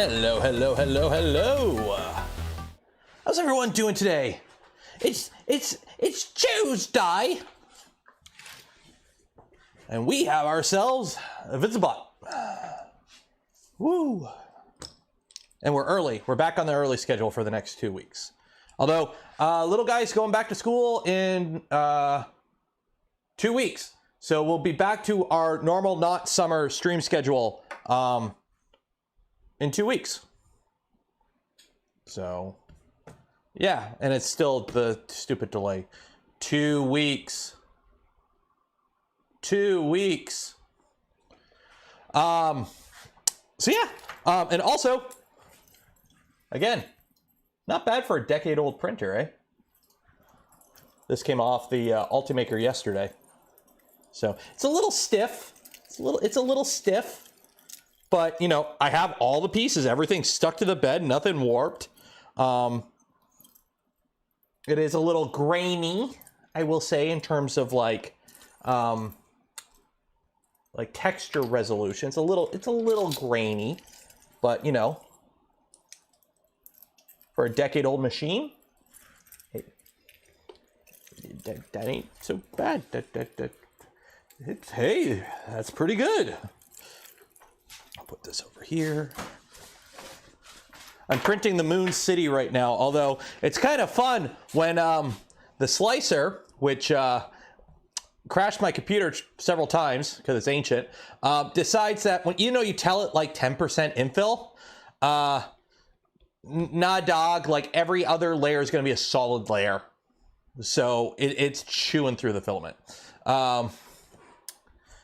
Hello, hello, hello, hello. How's everyone doing today? It's Tuesday. And we have ourselves a VZBOT. Woo. And we're early. We're back on the early schedule for the next 2 weeks. Although, little guy's going back to school in 2 weeks. So we'll be back to our normal, not summer stream schedule in 2 weeks. So, yeah. And it's still the stupid delay. 2 weeks. 2 weeks. So yeah. And also, again, not bad for a decade-old printer, eh? This came off the Polymaker yesterday. So it's a little stiff. It's a little stiff. But, you know, I have all the pieces. Everything stuck to the bed. Nothing warped. It is a little grainy, I will say, in terms of like texture resolution. It's a little grainy. But, you know, for a decade-old machine, hey, that ain't so bad. Hey, that's pretty good. I'll put this over here. I'm printing the Moon City right now, although it's kind of fun when the slicer, which crashed my computer several times because it's ancient, decides that when you tell it like 10% infill, nah dog, like every other layer is going to be a solid layer. So it's chewing through the filament.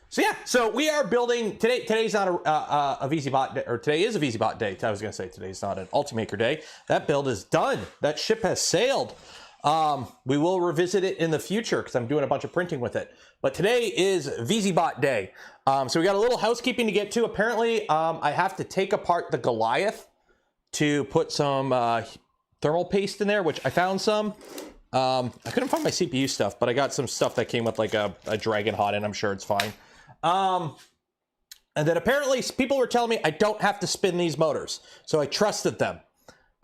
So yeah, so we are building today. Today's not a VZBOT day, or today is a VZBOT day. I was gonna say today's not an Polymaker day. That build is done. That ship has sailed. We will revisit it in the future because I'm doing a bunch of printing with it. But today is VZBOT day. So we got a little housekeeping to get to. Apparently, I have to take apart the Goliath to put some thermal paste in there, which I found some. I couldn't find my CPU stuff, but I got some stuff that came with like a Dragon Hotend. I'm sure it's fine. And then apparently people were telling me I don't have to spin these motors. So I trusted them.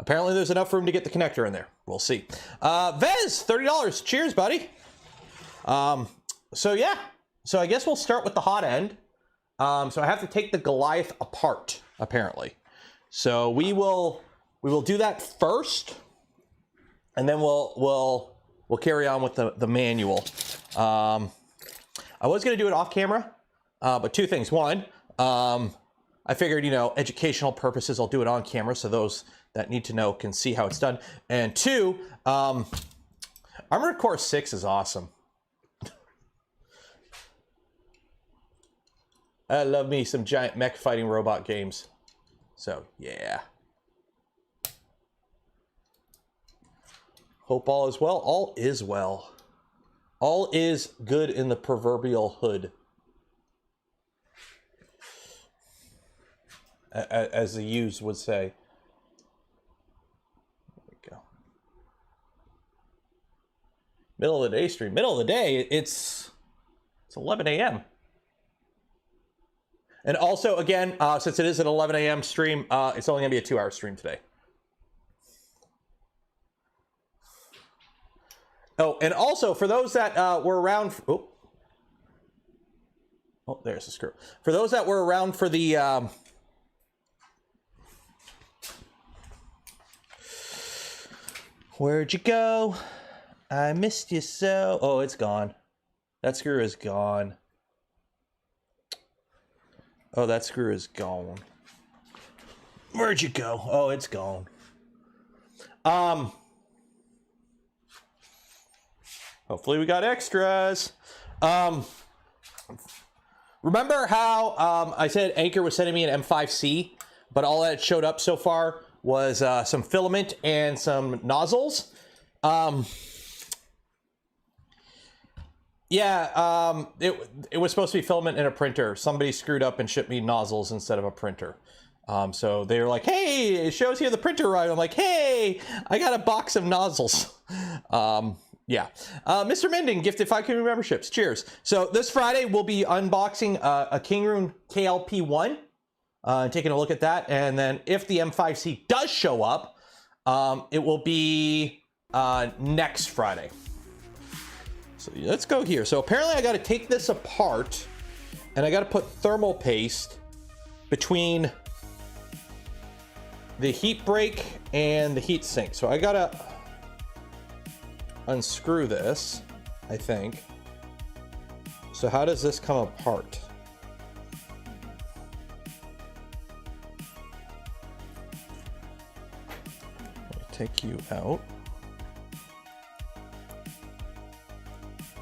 Apparently there's enough room to get the connector in there. We'll see. Vez, $30. Cheers, buddy. So yeah. So I guess we'll start with the Hotend. So I have to take the Goliath apart, apparently. So we will do that first. And then we'll carry on with the manual. I was going to do it off camera. But two things. One, I figured, educational purposes, I'll do it on camera so those that need to know can see how it's done. And two, Armored Core 6 is awesome. I love me some giant mech fighting robot games. So, yeah. Hope all is well. All is well. All is good in the proverbial hood. As the U's would say. There we go. Middle of the day stream. Middle of the day, it's 11 a.m. And also, again, since it is an 11 a.m. stream, it's only going to be a 2-hour stream today. Oh, and also, for those that were around... Oh, there's the screw. For those that were around for the... Where'd you go? I missed you so. Oh, it's gone. That screw is gone. Oh, that screw is gone. Where'd you go? Oh, it's gone. Hopefully we got extras. Remember how I said Anchor was sending me an M5C, but all that showed up so far was some filament and some nozzles. It was supposed to be filament and a printer. Somebody screwed up and shipped me nozzles instead of a printer. So they were like, hey, it shows here the printer right. I'm like, hey, I got a box of nozzles. Yeah. Mr. Mending gifted 5 community memberships. Cheers. So this Friday we'll be unboxing a Kingroon KLP1. taking a look at that. And then if the M5C does show up, it will be next Friday. So let's go here. So apparently I got to take this apart and I got to put thermal paste between the heat break and the heat sink. So I got to unscrew this, I think. So how does this come apart? Take you out.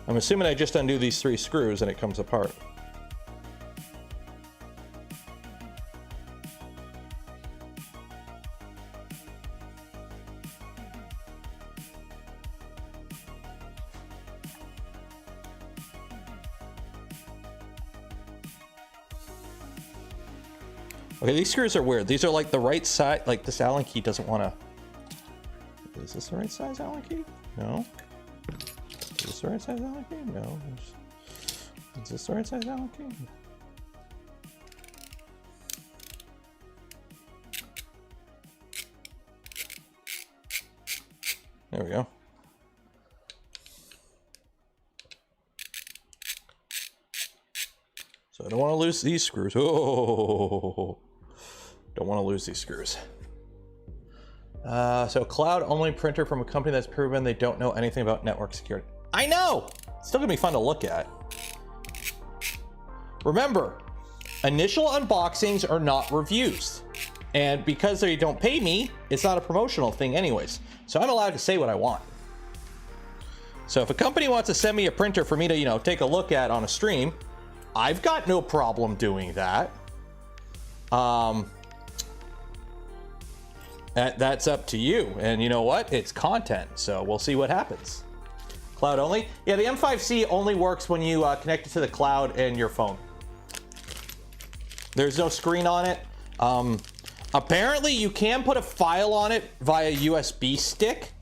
I'm assuming I just undo these 3 screws and it comes apart. Okay, these screws are weird. These are like the right side, like this Allen key doesn't want to. Is this the right size Allen key? No. Is this the right size Allen key? No. Is this the right size Allen key? There we go. So I don't want to lose these screws. Oh, don't want to lose these screws. So cloud only printer from a company that's proven they don't know anything about network security. I know! It's still gonna be fun to look at. Remember, initial unboxings are not reviews. And because they don't pay me, it's not a promotional thing anyways. So I'm allowed to say what I want. So if a company wants to send me a printer for me to, you know, take a look at on a stream, I've got no problem doing that. That's up to you. And you know what? It's content. So we'll see what happens. Cloud only? Yeah, the M5C only works when you connect it to the cloud and your phone. There's no screen on it. Apparently you can put a file on it via USB stick,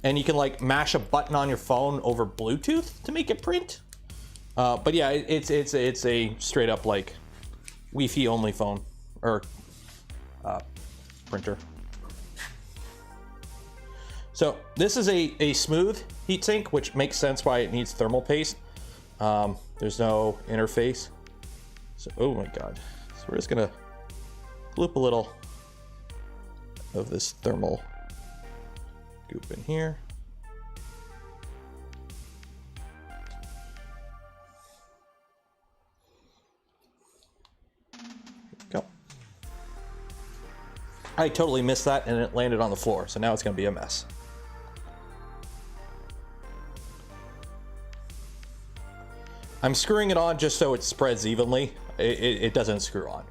and you can like mash a button on your phone over Bluetooth to make it print. But yeah, it's a straight up like Wi-Fi only phone or printer. So this is a smooth heatsink, which makes sense why it needs thermal paste. There's no interface. So, oh my God. So we're just gonna loop a little of this thermal goop in here. Go. I totally missed that and it landed on the floor, so now it's gonna be a mess. I'm screwing it on just so it spreads evenly. It doesn't screw on.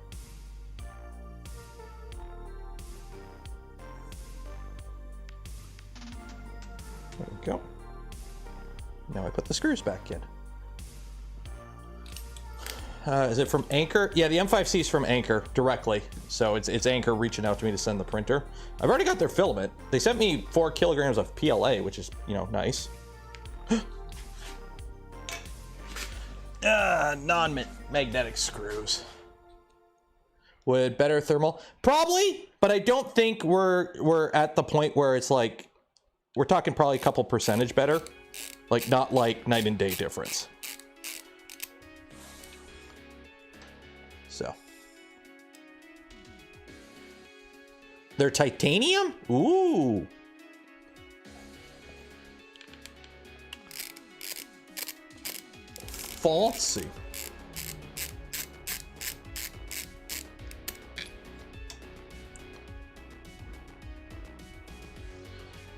There we go. Now I put the screws back in. Is it from Anchor? Yeah, the M5C is from Anchor directly. So it's Anchor reaching out to me to send the printer. I've already got their filament. They sent me 4 kilograms of PLA, which is, you know, nice. Non-magnetic screws. Would better thermal? Probably, but I don't think we're at the point where it's like, we're talking probably a couple percentage better. Like, not like night and day difference. So. They're titanium? Ooh. Fancy.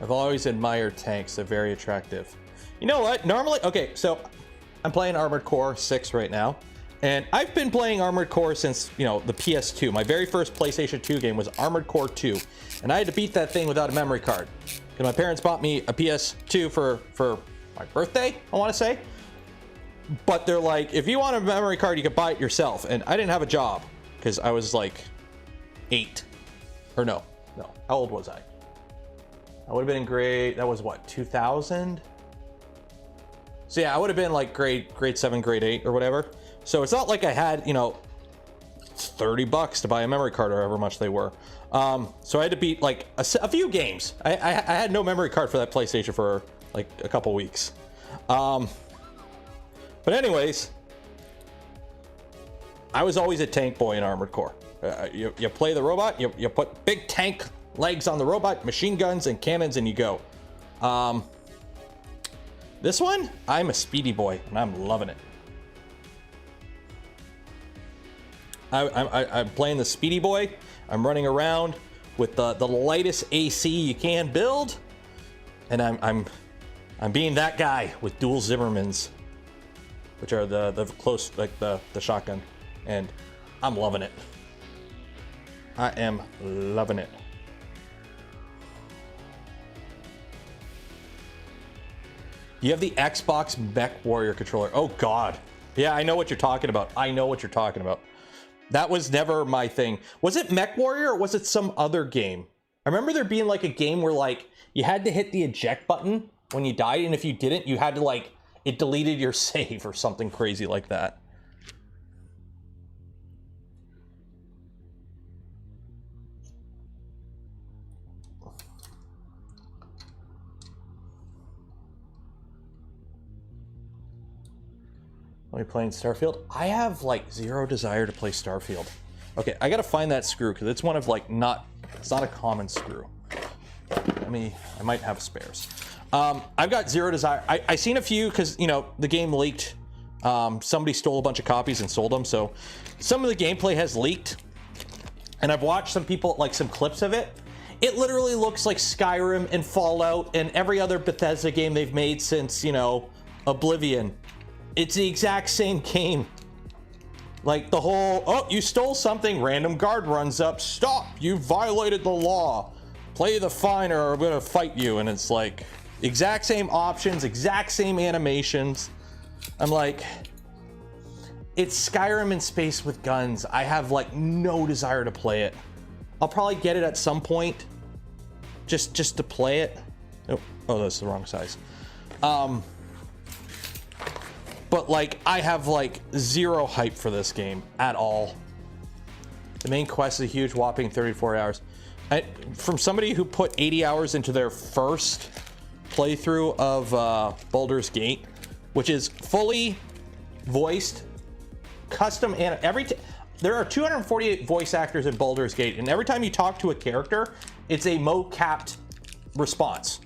I've always admired tanks. They're very attractive. You know what? Normally, okay, so I'm playing Armored Core 6 right now. And I've been playing Armored Core since, you know, the PS2. My very first PlayStation 2 game was Armored Core 2. And I had to beat that thing without a memory card. Because my parents bought me a PS2 for my birthday, I want to say. But they're like, if you want a memory card, you can buy it yourself. And I didn't have a job because I was like 8. Or no. How old was I? I would have been in grade, that was what, 2000? So yeah, I would have been like grade 7, grade 8 or whatever. So it's not like I had, you know, 30 bucks to buy a memory card or however much they were. So I had to beat like a few games. I had no memory card for that PlayStation for like a couple weeks. But anyways, I was always a tank boy in Armored Core. You play the robot, you put big tank legs on the robot, machine guns and cannons, and you go. This one, I'm a speedy boy, and I'm loving it. I'm playing the speedy boy. I'm running around with the lightest AC you can build, and I'm being that guy with dual Zimmermans, which are the close, like the shotgun, and I'm loving it. I am loving it. You have the Xbox Mech Warrior controller. Oh God. Yeah, I know what you're talking about. I know what you're talking about. That was never my thing. Was it Mech Warrior or was it some other game? I remember there being like a game where like you had to hit the eject button when you died, and if you didn't, you had to like, it deleted your save or something crazy like that. Are you playing Starfield? I have like zero desire to play Starfield. Okay, I gotta find that screw because it's one of like it's not a common screw. I might have spares. I've got zero desire. I seen a few because, you know, the game leaked. Somebody stole a bunch of copies and sold them. So some of the gameplay has leaked, and I've watched some people, like some clips of it. It literally looks like Skyrim and Fallout and every other Bethesda game they've made since, you know, Oblivion. It's the exact same game. Like the whole, oh, you stole something, random guard runs up, stop, you violated the law. Play the fine or I'm gonna fight you. And it's like, exact same options, exact same animations. I'm like, it's Skyrim in space with guns. I have like no desire to play it. I'll probably get it at some point, just to play it. Oh, that's the wrong size. But like, I have like zero hype for this game at all. The main quest is a huge whopping 34 hours. From somebody who put 80 hours into their first playthrough of Baldur's Gate, which is fully voiced, custom, and there are 248 voice actors in Baldur's Gate, and every time you talk to a character, it's a mo-capped response.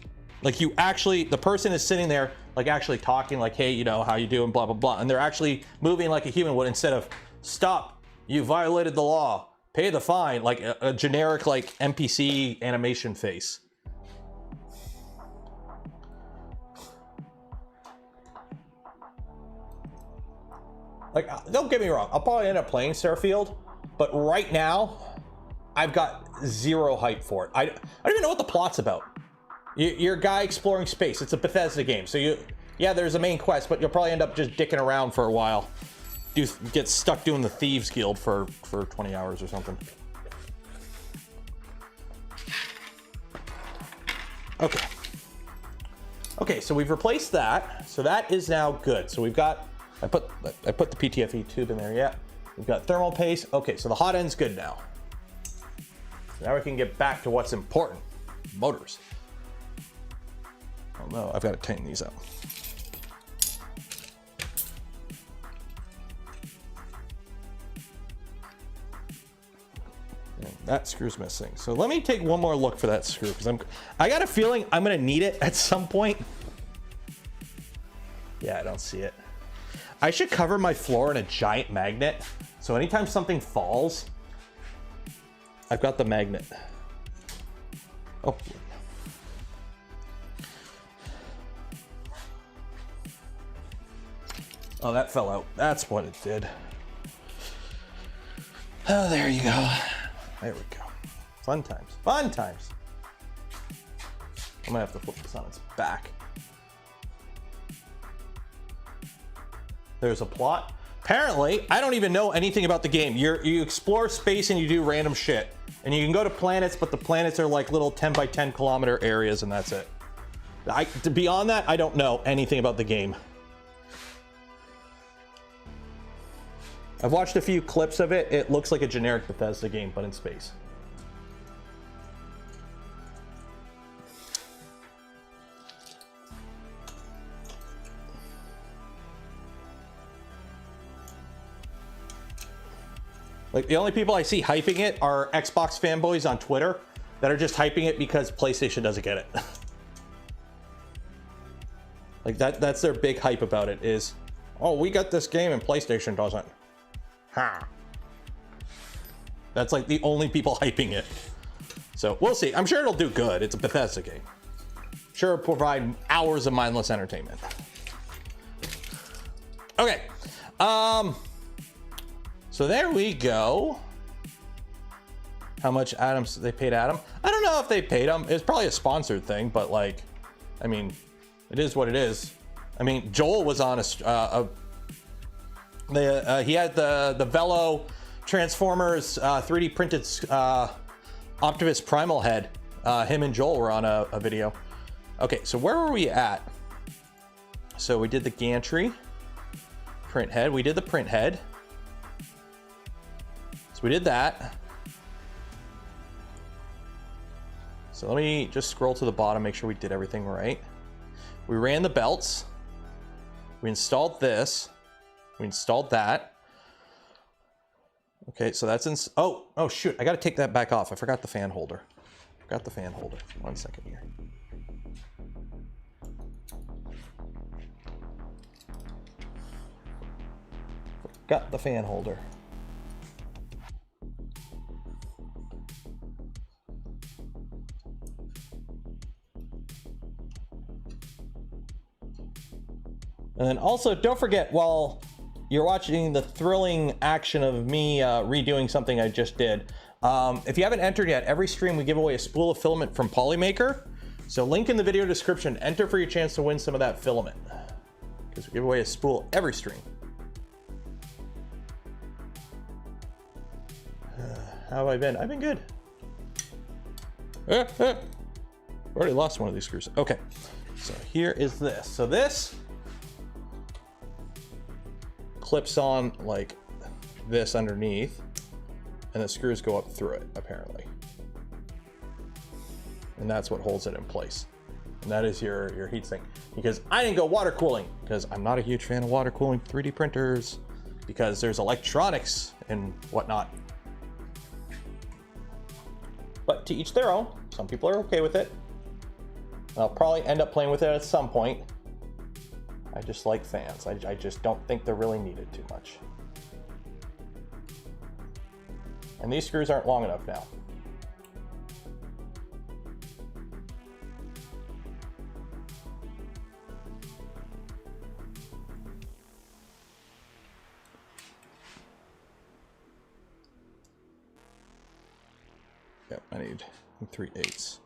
Like you actually, the person is sitting there like actually talking like, hey, you know, how you doing, blah, blah, blah. And they're actually moving like a human would instead of stop, you violated the law, pay the fine, like a generic like NPC animation face. Like, don't get me wrong, I'll probably end up playing Starfield, but right now, I've got zero hype for it. I don't even know what the plot's about. You're a guy exploring space. It's a Bethesda game. So yeah, there's a main quest, but you'll probably end up just dicking around for a while. Get stuck doing the Thieves Guild for 20 hours or something. Okay. Okay, so we've replaced that. So that is now good. So we've got, I put the PTFE tube in there, yeah. We've got thermal paste. Okay, so the hot end's good now. Now we can get back to what's important, motors. Oh no, I've got to tighten these up. And that screw's missing. So let me take one more look for that screw because I got a feeling I'm gonna need it at some point. Yeah, I don't see it. I should cover my floor in a giant magnet. So anytime something falls, I've got the magnet. Oh. Oh, that fell out. That's what it did. Oh, there you go. There we go. Fun times. Fun times. I'm gonna have to flip this on its back. There's a plot. Apparently, I don't even know anything about the game. You explore space and you do random shit. And you can go to planets, but the planets are like little 10 by 10 kilometer areas and that's it. Beyond that, I don't know anything about the game. I've watched a few clips of it. It looks like a generic Bethesda game, but in space. Like, the only people I see hyping it are Xbox fanboys on Twitter that are just hyping it because PlayStation doesn't get it. Like, that's their big hype about it is, oh, we got this game and PlayStation doesn't. Ha. That's like the only people hyping it. So we'll see. I'm sure it'll do good. It's a Bethesda game. Sure, it'll provide hours of mindless entertainment. Okay. So there we go. How much they paid Adam? I don't know if they paid him. It's probably a sponsored thing, but like, I mean, it is what it is. I mean, Joel was on he had the Velo Transformers 3D printed Optimus Primal head. Him and Joel were on a video. Okay, so where were we at? So we did the Gantry Printhead. We did the Printhead. So we did that. So let me just scroll to the bottom, make sure we did everything right. We ran the belts. We installed this. We installed that. Okay, so that's oh shoot, I gotta take that back off. I forgot the fan holder. Forgot the fan holder. 1 second here. Got the fan holder. And then also, don't forget, while you're watching the thrilling action of me redoing something I just did, if you haven't entered yet, every stream we give away a spool of filament from Polymaker. So link in the video description, enter for your chance to win some of that filament. Because we give away a spool every stream. How have I been? I've been good. Already lost one of these screws. Okay, so here is this. So this clips on like this underneath, and the screws go up through it, apparently. And that's what holds it in place. And that is your heat sink. Because I didn't go water cooling, because I'm not a huge fan of water cooling 3D printers, because there's electronics and whatnot. But to each their own. Some people are okay with it. I'll probably end up playing with it at some point. I just like fans. I just don't think they're really needed too much. And these screws aren't long enough now. Yep, I need 3/8.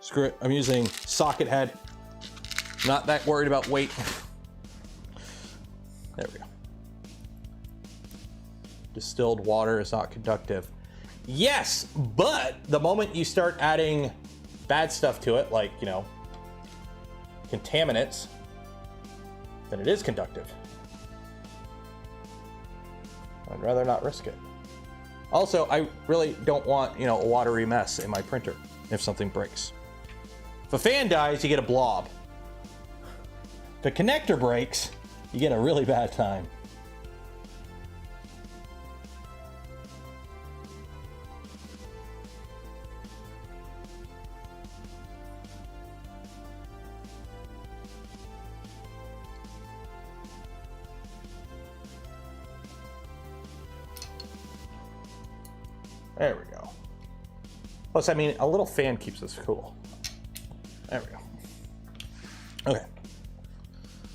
Screw it, I'm using socket head. Not that worried about weight. There we go. Distilled water is not conductive. Yes, but the moment you start adding bad stuff to it, like, you know, contaminants, then it is conductive. I'd rather not risk it. Also, I really don't want, you know, a watery mess in my printer if something breaks. If a fan dies, you get a blob. If a connector breaks, you get a really bad time. There we go. Plus, I mean, a little fan keeps us cool. There we go. Okay.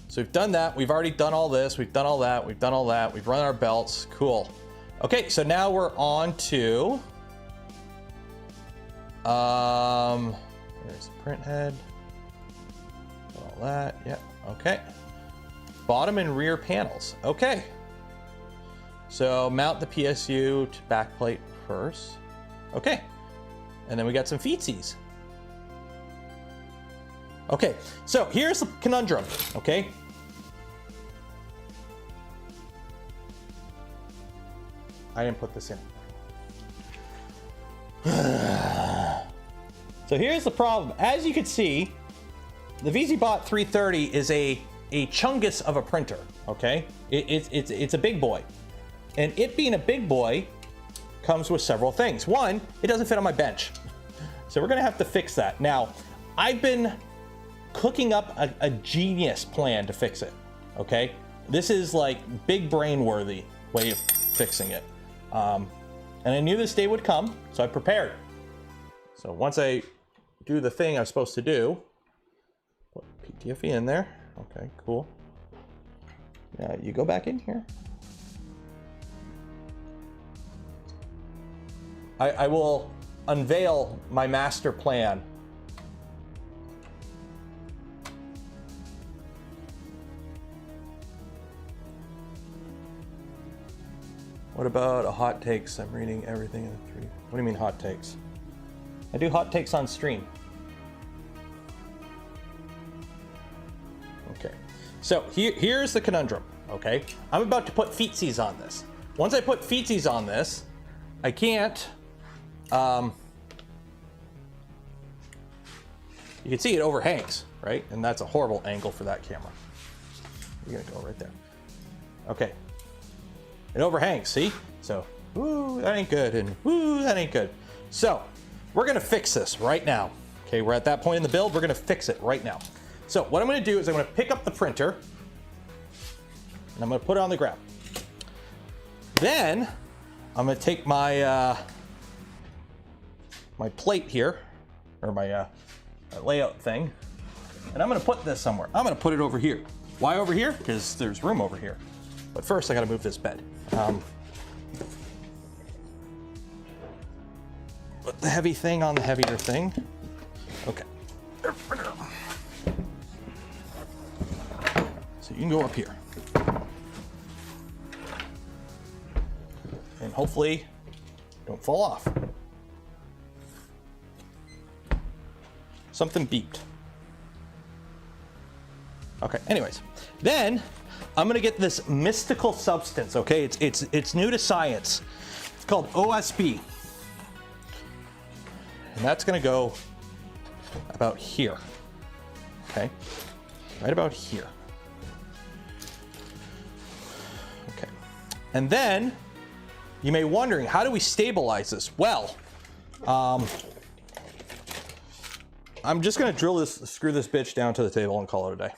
So we've done that. We've already done all this. We've done all that. We've done all that. We've run our belts. Cool. Okay, so now we're on to... there's the printhead. All that. Yep. Okay. Bottom and rear panels. Okay. So mount the PSU to backplate first. Okay. And then we got some feetsies. Okay, so here's the conundrum, okay? I didn't put this in. So here's the problem. As you can see, the VZBOT 330 is a chungus of a printer, okay? It's a big boy. And it being a big boy comes with several things. One, it doesn't fit on my bench. So we're gonna have to fix that. Now, I've been cooking up a genius plan to fix it, okay? This is like big brain worthy way of fixing it. And I knew this day would come, so I prepared. So once I do the thing I'm supposed to do, put PTFE in there. Okay, cool. Yeah, you go back in here. I will unveil my master plan. What about a hot takes? I'm reading everything in the 3. What do you mean hot takes? I do hot takes on stream. Okay, so here's the conundrum, okay? I'm about to put feetsies on this. Once I put feetsies on this, I can't, you can see it overhangs, right? And that's a horrible angle for that camera. You're gonna go right there. Okay. It overhangs, see? So, woo, that ain't good, and woo, that ain't good. So, we're gonna fix this right now. Okay, we're at that point in the build, we're gonna fix it right now. So, what I'm gonna do is I'm gonna pick up the printer, and I'm gonna put it on the ground. Then, I'm gonna take my, my plate here, or my layout thing, and I'm gonna put this somewhere. I'm gonna put it over here. Why over here? Because there's room over here. But first, I gotta move this bed. Put the heavy thing on the heavier thing. Okay. So you can go up here. And hopefully, don't fall off. Something beeped. Okay, anyways. Then, I'm gonna get this mystical substance, okay? It's new to science. It's called OSB. And that's gonna go about here, okay? Right about here. Okay. And then, you may be wondering, how do we stabilize this? Well, I'm just gonna screw this bitch down to the table and call it a day.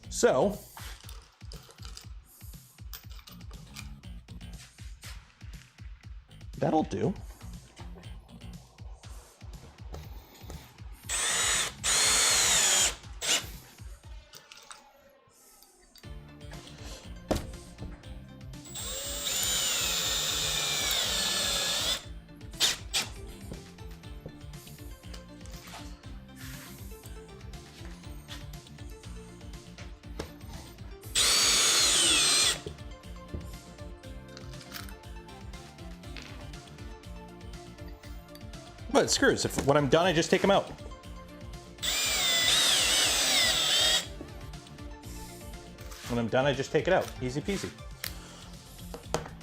So, that'll do. But screws, when I'm done, I just take them out. When I'm done, I just take it out. Easy peasy.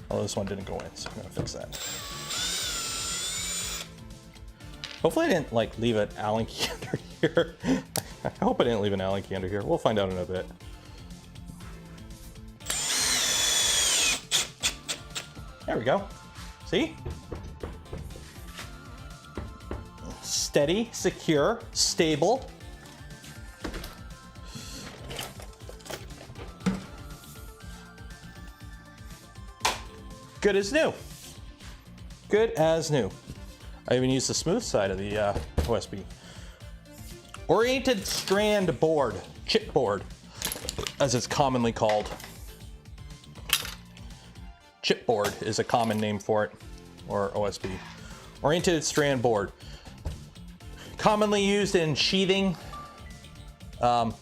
Oh, this one didn't go in, so I'm gonna fix that. Hopefully I didn't like leave an Allen key under here. I hope I didn't leave an Allen key under here. We'll find out in a bit. There we go. See? Steady, secure, stable. Good as new. Good as new. I even used the smooth side of the OSB. Oriented strand board, chipboard, as it's commonly called. Chipboard is a common name for it, or OSB. Oriented strand board. Commonly used in sheathing. I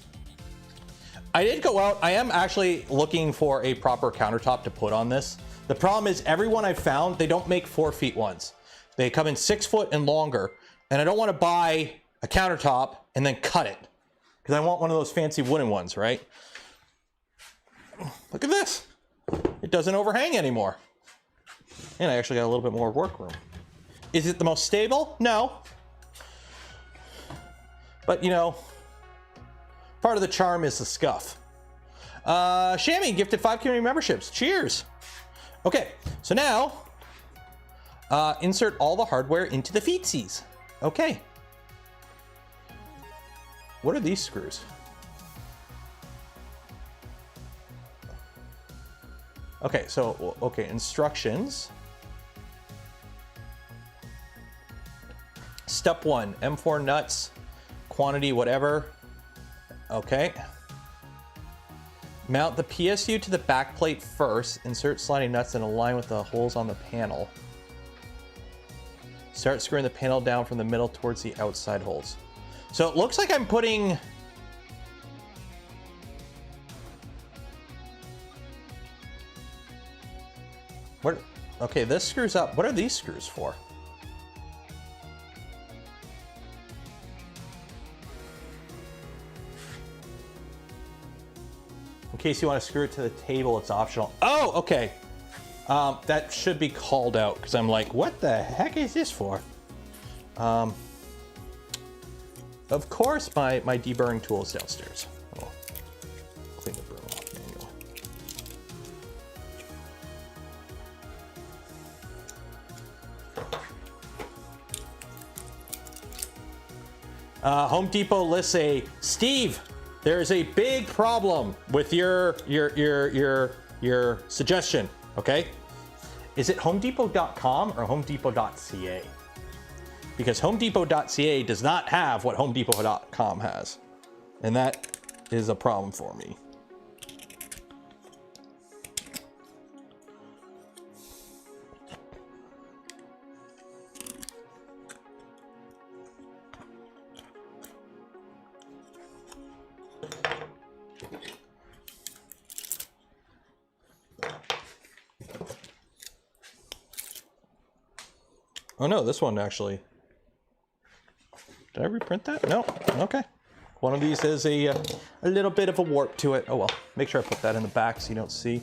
did go out, I am actually looking for a proper countertop to put on this. The problem is everyone I've found, they don't make 4 feet ones. They come in 6 foot and longer, and I don't want to buy a countertop and then cut it. Because I want one of those fancy wooden ones, right? Look at this. It doesn't overhang anymore. And I actually got a little bit more workroom. Is it the most stable? No. But, you know, part of the charm is the scuff. Shammy gifted 5 community memberships. Cheers. Okay, so now, insert all the hardware into the feetsies. Okay. What are these screws? Okay, so, okay, instructions. Step 1, M4 nuts, quantity, whatever. Okay. Mount the PSU to the back plate first. Insert sliding nuts and align with the holes on the panel. Start screwing the panel down from the middle towards the outside holes. So it looks like I'm putting... What? Okay, this screws up. What are these screws for? In case you want to screw it to the table, it's optional. Oh, okay. That should be called out because I'm like, what the heck is this for? Of course, my deburring tool is downstairs. Oh, clean the broom off manually. Home Depot lists a Steve. There's a big problem with your suggestion. Okay, is it HomeDepot.com or HomeDepot.ca? Because HomeDepot.ca does not have what HomeDepot.com has, and that is a problem for me. Oh no, this one actually. Did I reprint that? No. Okay. One of these has a little bit of a warp to it. Oh well. Make sure I put that in the back so you don't see.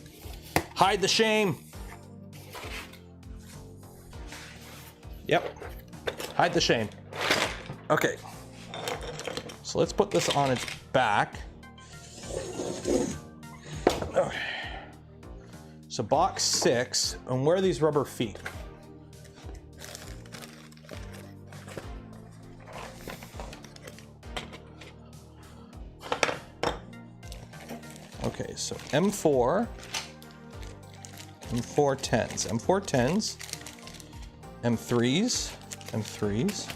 Hide the shame. Yep. Hide the shame. Okay. So let's put this on its back. Okay. So box 6, and where are these rubber feet? Okay, so M4 10s, M4 10s, M3s, M3s,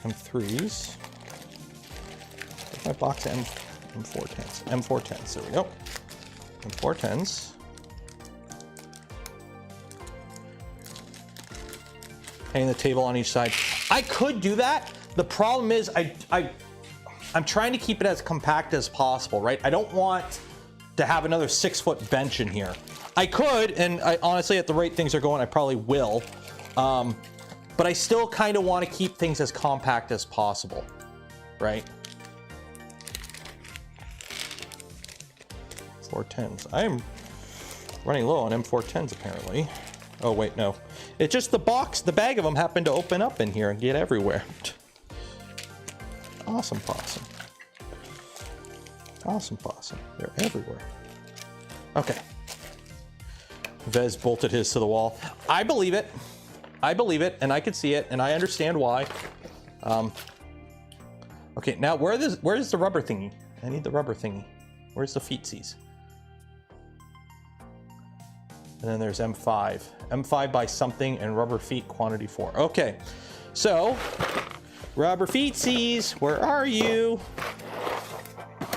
M3s. Where's my box of M4 10s? M4 10s, there we go. M4 10s. Hang the table on each side. I could do that. The problem is I'm trying to keep it as compact as possible, right? I don't want to have another 6-foot bench in here. I could, and I honestly, at the rate things are going, I probably will. But I still kind of want to keep things as compact as possible, right? 410s. I am running low on M410s apparently. Oh wait, no. It's just the box, the bag of them happened to open up in here and get everywhere. Awesome possum. Awesome possum. They're everywhere. Okay. Vez bolted his to the wall. I believe it. I believe it, and I can see it, and I understand why. Okay, now where's the rubber thingy? I need the rubber thingy. Where's the feetsies? And then there's M5. M5 by something and rubber feet quantity 4. Okay, so rubber feetsies, where are you?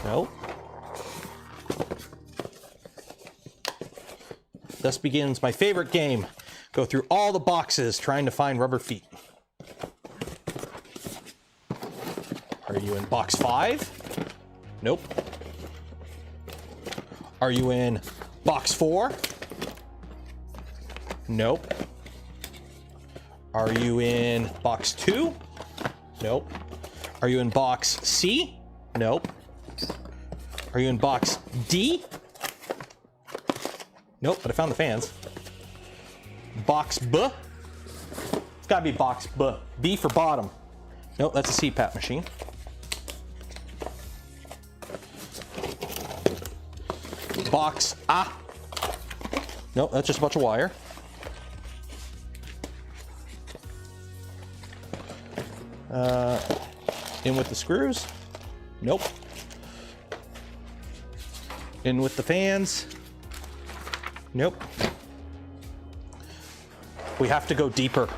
Nope. Thus begins my favorite game. Go through all the boxes trying to find rubber feet. Are you in box 5? Nope. Are you in box 4? Nope. Are you in box 2? Nope. Are you in box C? Nope. Are you in box D? Nope, but I found the fans. Box B? It's gotta be box B. B for bottom. Nope, that's a CPAP machine. Box A. Nope, that's just a bunch of wire. In with the screws. Nope. In with the fans. Nope. We have to go deeper.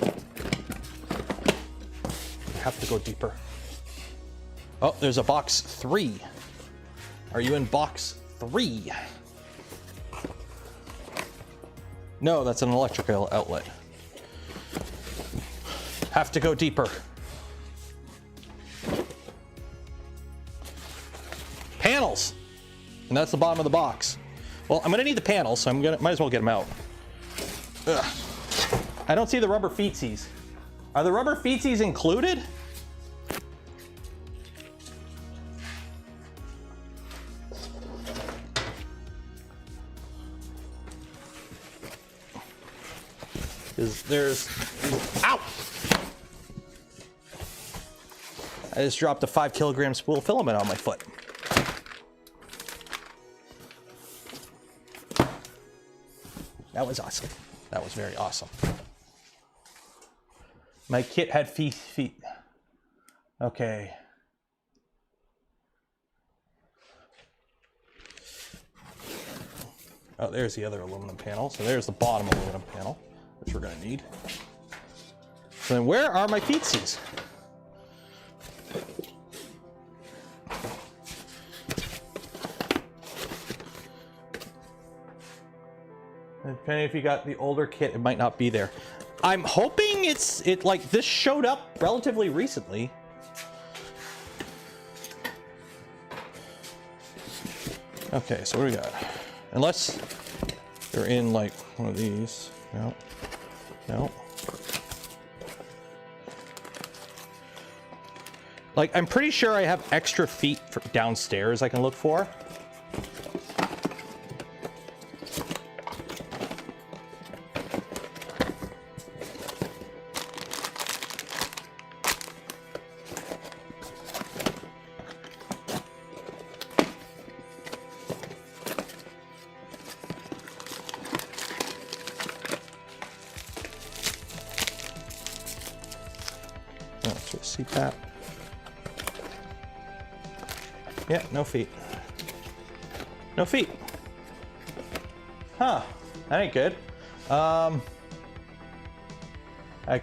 We have to go deeper. Oh, there's a box 3. Are you in box 3? No, that's an electrical outlet. Have to go deeper. Panels. And that's the bottom of the box. Well, I'm gonna need the panels, so might as well get them out. Ugh. I don't see the rubber feetsies. Are the rubber feetsies included? There's, ow! I just dropped a 5 kilogram spool filament on my foot. That was awesome. That was very awesome. My kit had feet. Okay. Oh, there's the other aluminum panel. So there's the bottom aluminum panel, which we're gonna need. So then where are my feetsies? Depending if you got the older kit, it might not be there. I'm hoping like this showed up relatively recently. Okay, so what do we got? Unless they're in like one of these. No. No. Like, I'm pretty sure I have extra feet for downstairs I can look for. CPAP. Yeah, no feet. No feet. Huh. That ain't good. I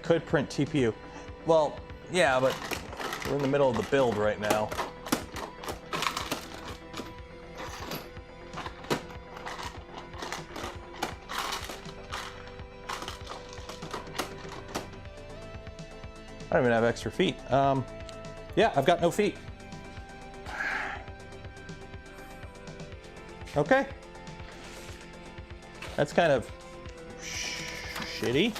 could print TPU. Well, yeah, but we're in the middle of the build right now. I don't even have extra feet. Yeah, I've got no feet. Okay. That's kind of shitty.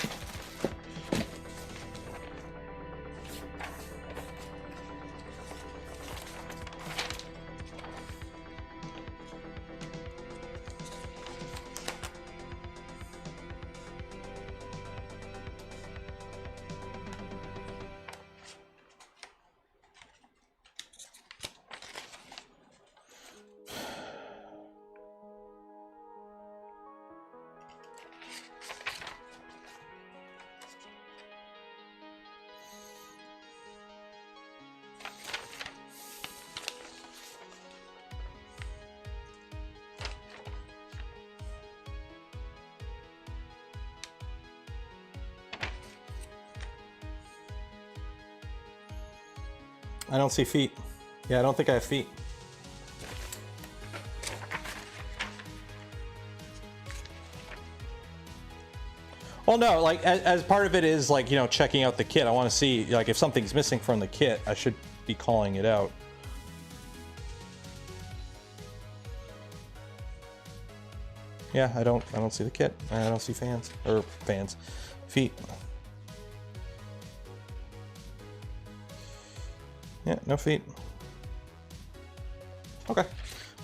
I don't see feet. Yeah, I don't think I have feet. Well, no, like as part of it is like, you know, checking out the kit. I want to see like if something's missing from the kit, I should be calling it out. Yeah, I don't see the kit. I don't see fans, or feet. Yeah, no feet. Okay.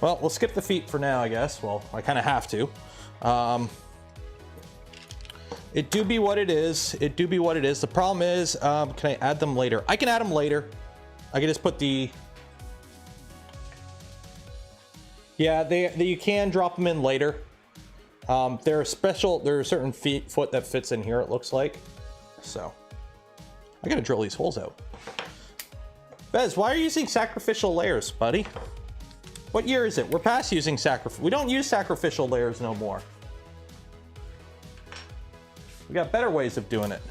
Well, we'll skip the feet for now, I guess. Well, I kind of have to. It do be what it is. It do be what it is. The problem is, can I add them later? I can add them later. I can just put the... Yeah, you can drop them in later. There's a certain foot that fits in here, it looks like. So, I gotta drill these holes out. Bez, why are you using sacrificial layers, buddy? What year is it? We're past using we don't use sacrificial layers no more. We got better ways of doing it.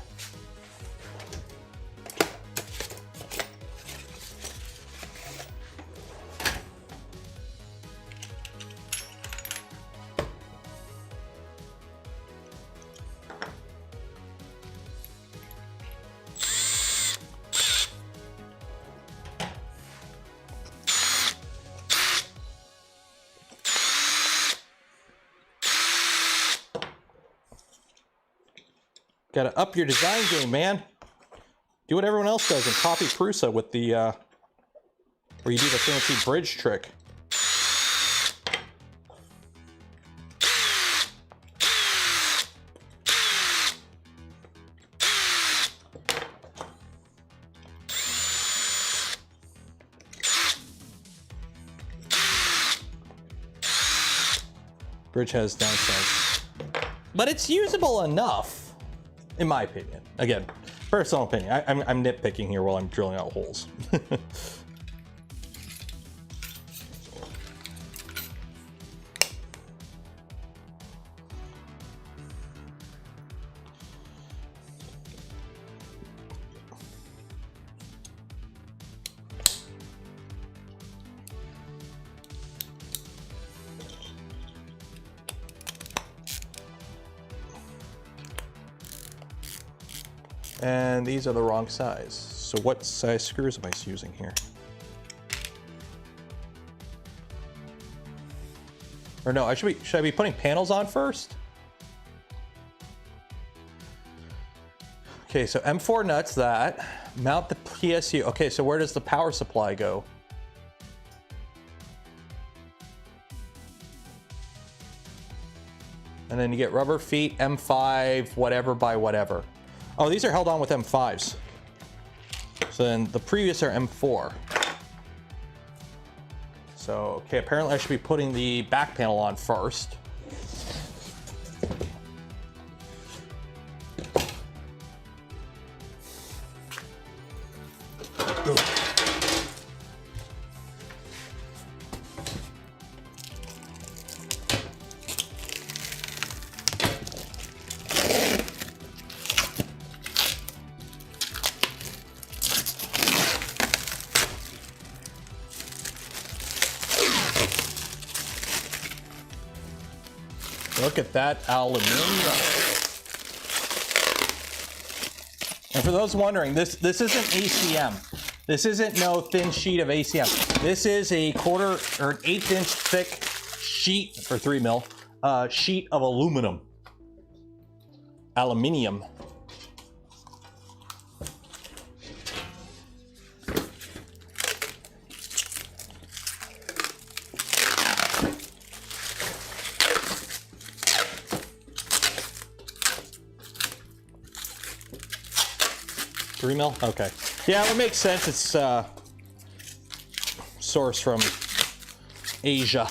Gotta up your design game, man. Do what everyone else does and copy Prusa with the, where you do the fancy bridge trick. Bridge has downsides. But it's usable enough. In my opinion. Again, personal opinion. I'm nitpicking here while I'm drilling out holes. And these are the wrong size. So what size screws am I using here? Or no, should I be putting panels on first? Okay, so M4 nuts that. Mount the PSU. Okay, so where does the power supply go? And then you get rubber feet, M5, whatever by whatever. Oh, these are held on with M5s. So then the previous are M4. So, okay, apparently I should be putting the back panel on first. Look at that aluminum. And for those wondering, this isn't ACM. This isn't no thin sheet of ACM. This is a 1/4 or an 1/8 inch thick sheet, or 3 mil, sheet of aluminum. Aluminium. $3 mil? Okay. Yeah, it makes sense. It's sourced from Asia.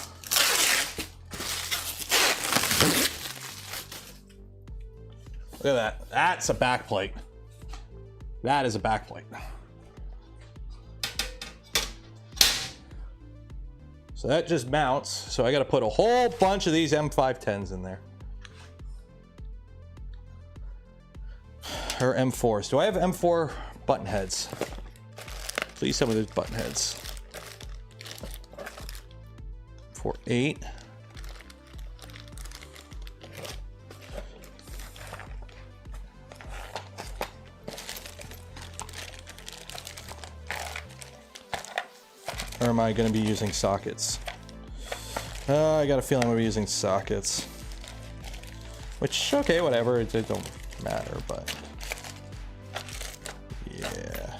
Look at that. That's a back plate. That is a back plate. So that just mounts. So I got to put a whole bunch of these M510s in there. Or M4s. Do I have M4 button heads? Please some of those button heads. 4/8. Or am I going to be using sockets? I got a feeling I'm going to be using sockets. Which, okay, whatever, it don't matter, but yeah.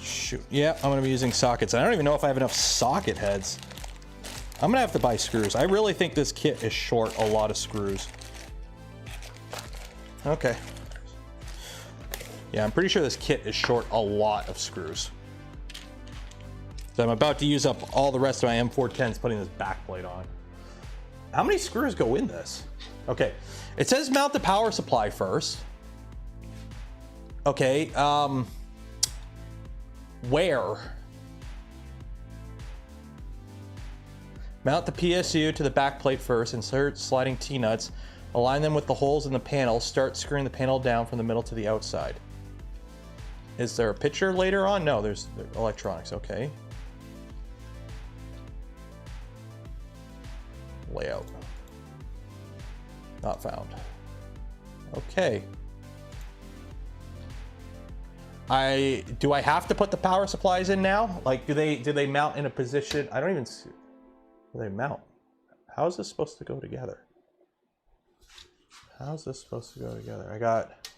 Shoot, yeah, I'm gonna be using sockets. I don't even know if I have enough socket heads. I'm gonna have to buy screws. I really think this kit is short a lot of screws. Okay. Yeah, I'm pretty sure this kit is short a lot of screws. So I'm about to use up all the rest of my M410s putting this backplate on. How many screws go in this? Okay, it says mount the power supply first. Okay, where? Mount the PSU to the backplate first, insert sliding T-nuts, align them with the holes in the panel, start screwing the panel down from the middle to the outside. Is there a picture later on? No, there's electronics, okay. Layout. Not found. Okay. Do I have to put the power supplies in now? Like, do they mount in a position? I don't even see. Do they mount? How is this supposed to go together? How is this supposed to go together? I got.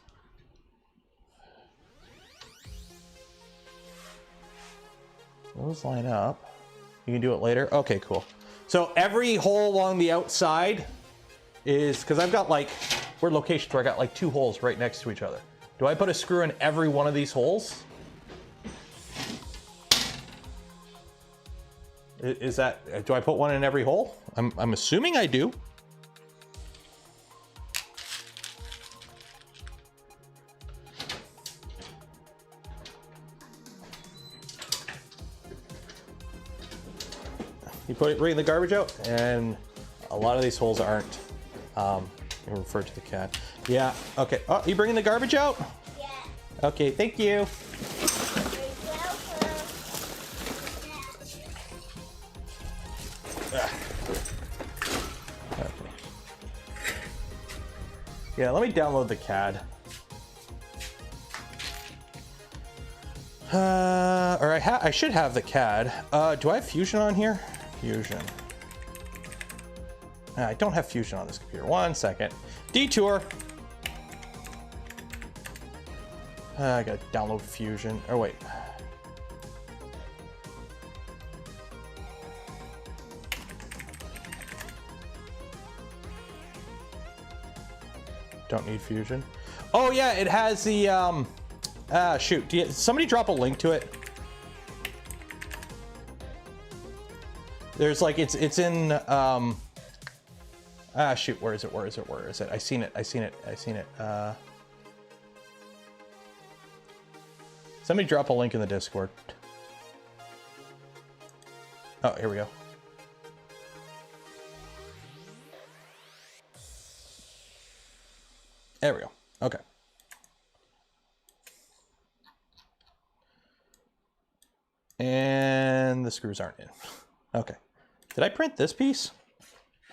Those line up. You can do it later. Okay, cool. So every hole along the outside is, because I've got like, we're locations where I got like 2 holes right next to each other. Do I put a screw in every one of these holes? Is that, do I put one in every hole? I'm assuming I do. You put it right in the garbage out, and a lot of these holes aren't. You refer to the cat. Yeah, okay. Oh, you bringing the garbage out? Yeah. Okay, thank you. You're welcome. Okay. Yeah, let me download the CAD. Or I should have the CAD. Do I have Fusion on here? Fusion. I don't have Fusion on this computer. 1 second. Detour. I gotta download Fusion. Oh, wait. Don't need Fusion. Oh, yeah, it has the, shoot. Somebody drop a link to it? There's like, it's in, shoot, where is it? Where is it? Where is it? I seen it. Somebody drop a link in the Discord. Oh, here we go. There we go. Okay. And the screws aren't in. Okay. Did I print this piece?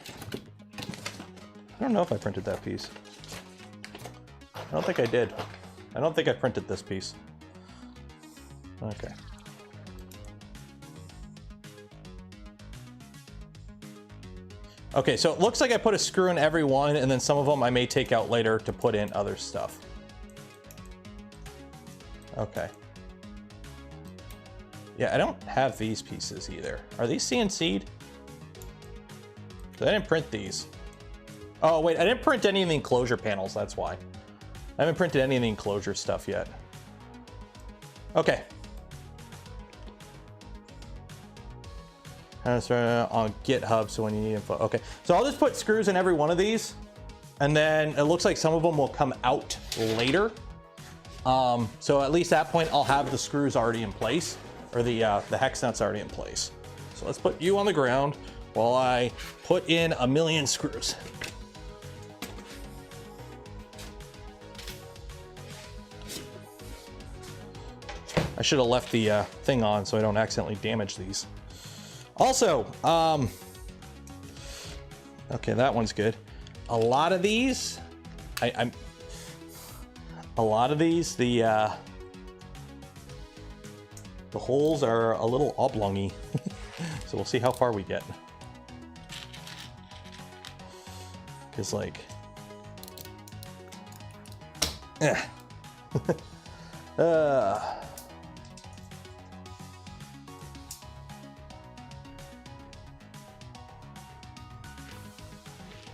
I don't know if I printed that piece. I don't think I did. I don't think I printed this piece. Okay. Okay, so it looks like I put a screw in every one, and then some of them I may take out later to put in other stuff. Okay. Yeah, I don't have these pieces either. Are these CNC'd? I didn't print these. Oh, wait, I didn't print any of the enclosure panels, that's why. I haven't printed any of the enclosure stuff yet. Okay. And it's on GitHub, so when you need info. Okay, so I'll just put screws in every one of these, and then it looks like some of them will come out later. So at least at that point, I'll have the screws already in place, or the hex nuts already in place. So let's put you on the ground while I put in a million screws. I should have left the thing on so I don't accidentally damage these. Also, okay, that one's good. A lot of these, the holes are a little oblongy. So we'll see how far we get. Because like,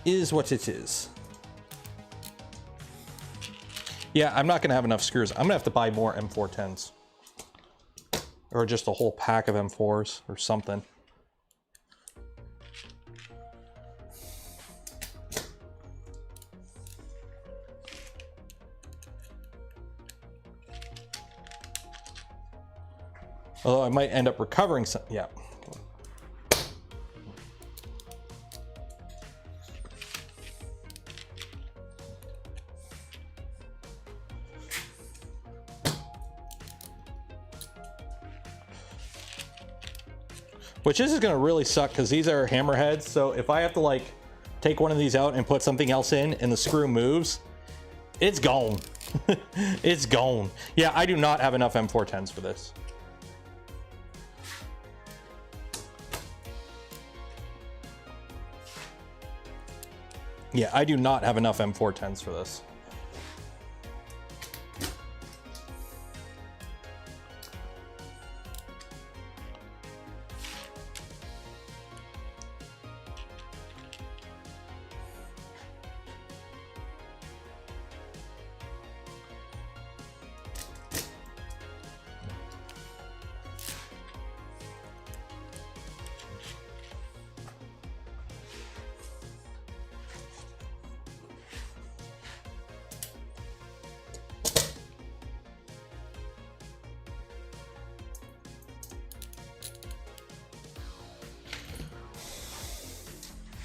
is what it is. Yeah, I'm not gonna have enough screws. I'm gonna have to buy more M410s. Or just a whole pack of M4s or something. Although I might end up recovering some, yeah. Which this is gonna really suck because these are hammerheads. So if I have to like take one of these out and put something else in and the screw moves, it's gone. It's gone. Yeah, I do not have enough M410s for this. Yeah, I do not have enough M410s for this.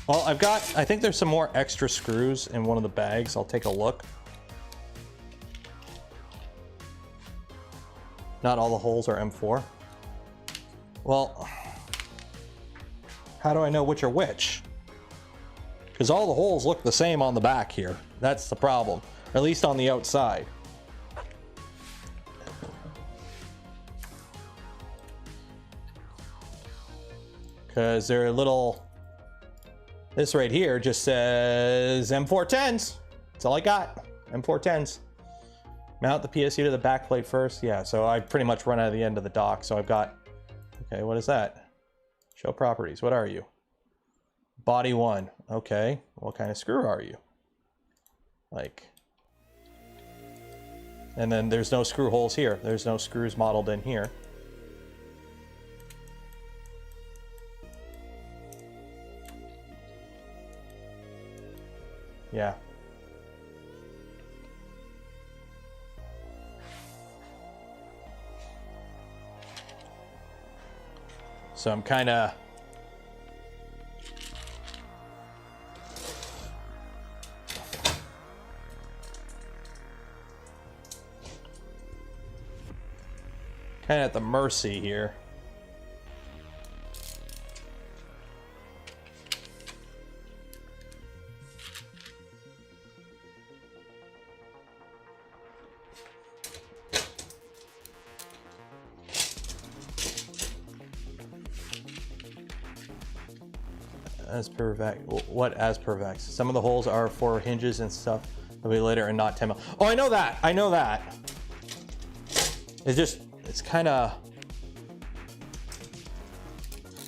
Well, I think there's some more extra screws in one of the bags. I'll take a look. Not all the holes are M4. Well, how do I know which are which? Because all the holes look the same on the back here. That's the problem, or at least on the outside. Because they're a little... This right here just says M410s. That's all I got. M410s. Mount the PSU to the back plate first. Yeah, so I pretty much run out of the end of the dock. So I've got, okay, what is that? Show properties. What are you? Body 1. Okay, what kind of screw are you? Like, and then there's no screw holes here. There's no screws modeled in here. Yeah. So I'm kind of... at the mercy here. As per VEX. What as per VEX? Some of the holes are for hinges and stuff. They'll be later and not 10 mil. Oh, I know that. I know that. It's just, it's kind of...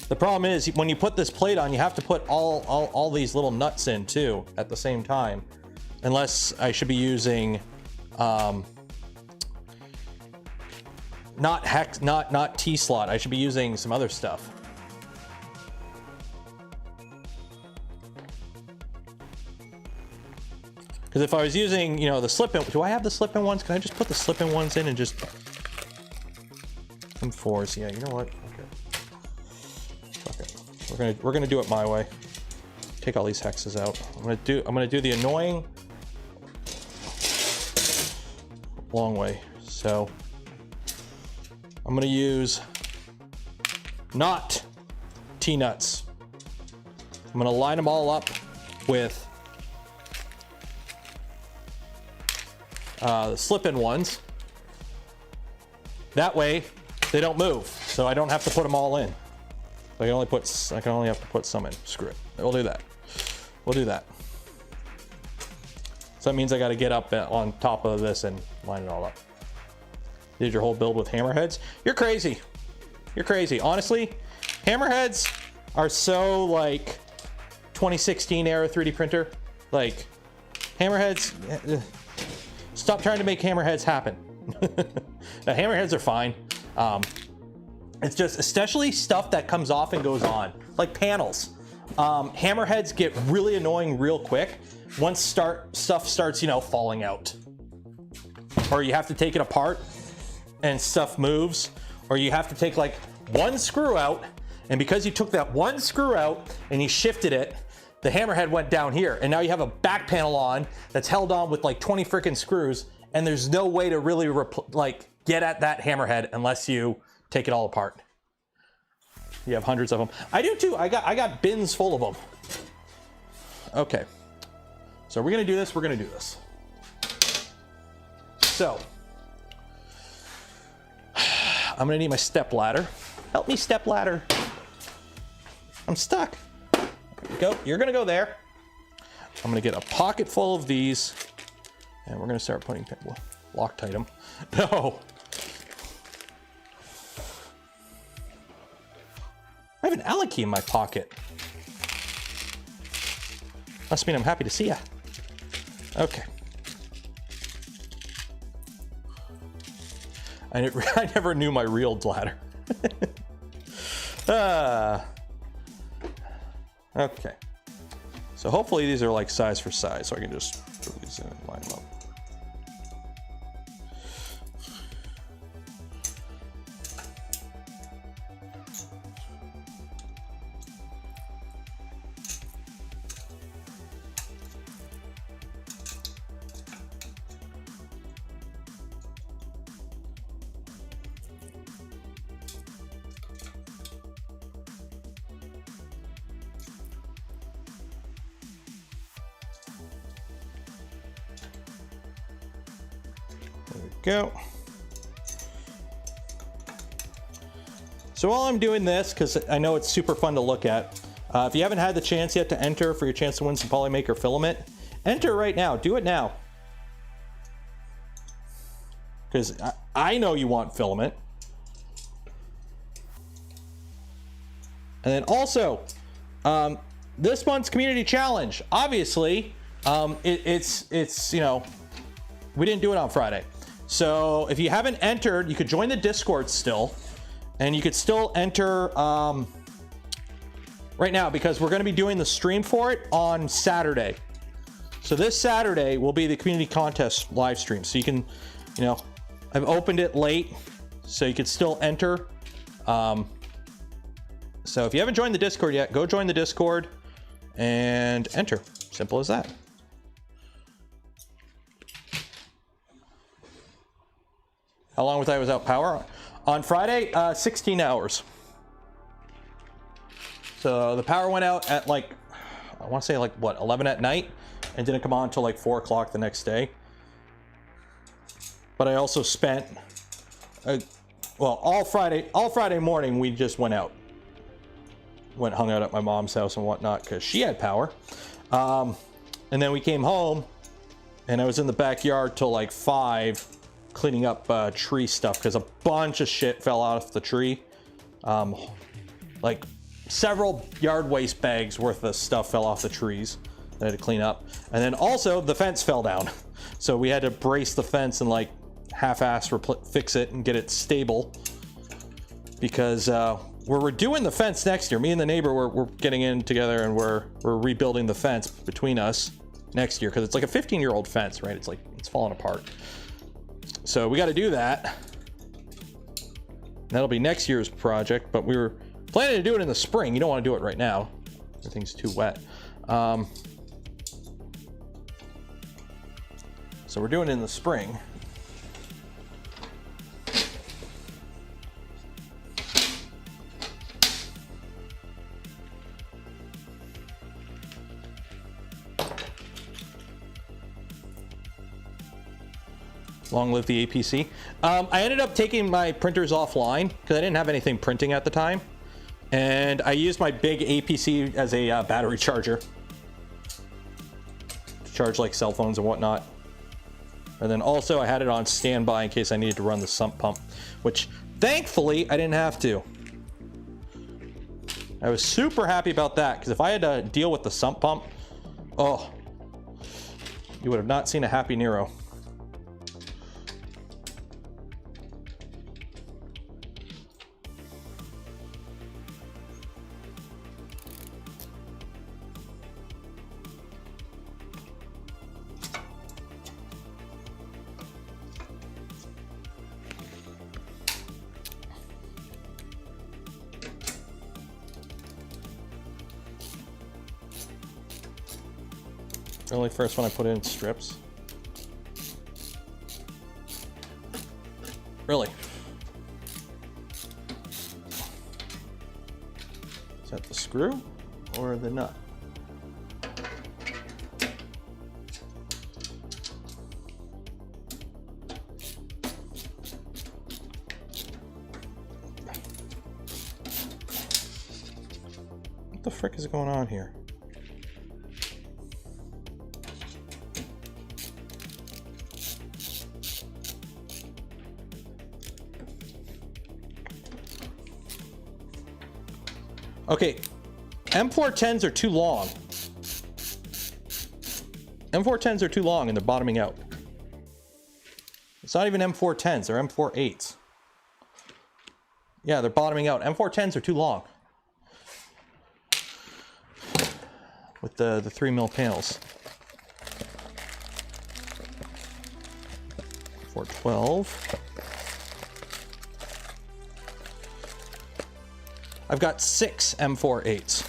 The problem is when you put this plate on, you have to put all these little nuts in too at the same time. Unless I should be using not hex, not T-slot. I should be using some other stuff. Because if I was using, you know, the slip-in, do I have the slip-in ones? Can I just put the slip-in ones in and just... M4s, yeah, you know what? Okay. We're gonna do it my way. Take all these hexes out. I'm gonna do the annoying long way. So I'm gonna use not T-nuts. I'm gonna line them all up with the slip-in ones. That way they don't move, so I don't have to put them all in. I can only have to put some in. Screw it. We'll do that. We'll do that. So that means I got to get up on top of this and line it all up. Did your whole build with hammerheads? You're crazy. You're crazy. Honestly, hammerheads are so like 2016 era 3D printer. Like hammerheads, stop trying to make hammerheads happen. Now, hammerheads are fine. It's just especially stuff that comes off and goes on, like panels. Hammerheads get really annoying real quick once stuff starts, you know, falling out. Or you have to take it apart and stuff moves, or you have to take like one screw out, and because you took that one screw out and you shifted it, the hammerhead went down here, and now you have a back panel on that's held on with like 20 freaking screws, and there's no way to really like get at that hammerhead unless you take it all apart. You have hundreds of them. I do too. I got bins full of them. Okay. So we're gonna do this. We're gonna do this. So I'm gonna need my step ladder. Help me, step ladder. I'm stuck. Go. You're gonna go there. I'm gonna get a pocket full of these, and we're gonna start putting Loctite them. No. I have an Allen key in my pocket. Must mean I'm happy to see ya. Okay. I never knew my real ladder. Okay. So hopefully these are like size for size, so I can just put these in and line them up. Go. So while I'm doing this, because I know it's super fun to look at, if you haven't had the chance yet to enter for your chance to win some Polymaker filament, enter right now. Do it now. Because I know you want filament. And then also, this month's community challenge, obviously, it's you know, we didn't do it on Friday. So if you haven't entered, you could join the Discord still, and you could still enter right now, because we're going to be doing the stream for it on Saturday. So this Saturday will be the community contest live stream. So you can, you know, I've opened it late, so you could still enter. So if you haven't joined the Discord yet, go join the Discord and enter. Simple as that. How long was I without power? On Friday, 16 hours. So the power went out at like, I want to say like what, 11 at night, and didn't come on until like 4 o'clock the next day. But I also spent, well, all Friday morning we just went out. Hung out at my mom's house and whatnot because she had power. And then we came home, and I was in the backyard till like 5. Cleaning up tree stuff because a bunch of shit fell off the tree. Like several yard waste bags worth of stuff fell off the trees that I had to clean up. And then also the fence fell down. So we had to brace the fence and like half-ass fix it and get it stable, because we're redoing the fence next year. Me and the neighbor, we're getting in together, and we're rebuilding the fence between us next year, because it's like a 15-year-old fence, right? It's like, it's falling apart. So we got to do that. That'll be next year's project, but we were planning to do it in the spring. You don't want to do it right now. Everything's too wet. So we're doing it in the spring. Long live the APC. I ended up taking my printers offline because I didn't have anything printing at the time. And I used my big APC as a battery charger. charge like cell phones and whatnot. And then also I had it on standby in case I needed to run the sump pump, which thankfully I didn't have to. I was super happy about that, because if I had to deal with the sump pump, oh, you would have not seen a happy Nero. Really, first one I put in strips. Really? Is that the screw or the nut? What the frick is going on here? Okay, M410s are too long. M410s are too long and they're bottoming out. It's not even M410s, they're M48s. Yeah, they're bottoming out. M410s are too long. With the 3mm panels. 412. I've got 6 M48s.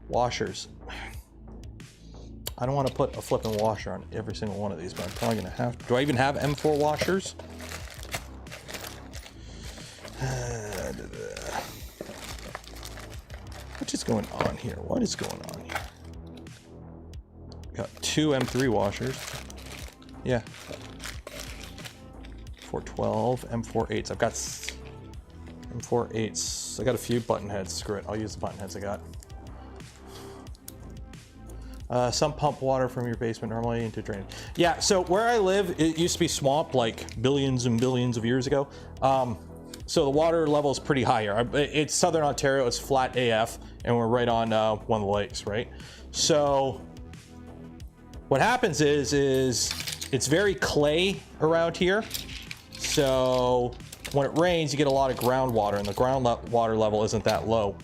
Washers. I don't want to put a flipping washer on every single one of these, but I'm probably gonna have to. Do I even have M4 washers? What is going on here? What is going on here? Got 2 M3 washers. Yeah. 412, M48s. I've got M48s. I got a few button heads. Screw it. I'll use the button heads I got. Some pump water from your basement normally into drain. Yeah, so where I live, it used to be swamp like billions and billions of years ago. So the water level is pretty high here. It's Southern Ontario, it's flat AF, and we're right on one of the lakes, right? So what happens is it's very clay around here. So when it rains, you get a lot of groundwater, and the groundwater level isn't that low.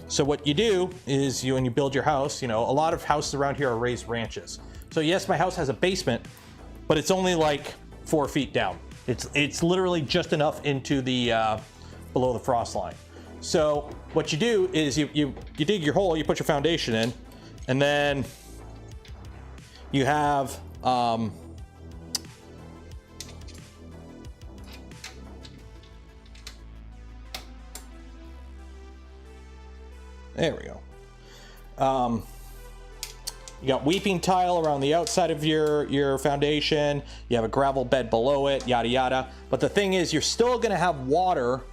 So what you do is when you build your house, you know, a lot of houses around here are raised ranches. So yes, my house has a basement, but it's only like 4 feet down. It's literally just enough into the below the frost line. So what you do is you dig your hole, you put your foundation in, and then you have there we go. You got weeping tile around the outside of your foundation. You have a gravel bed below it, yada yada. But the thing is, you're still going to have water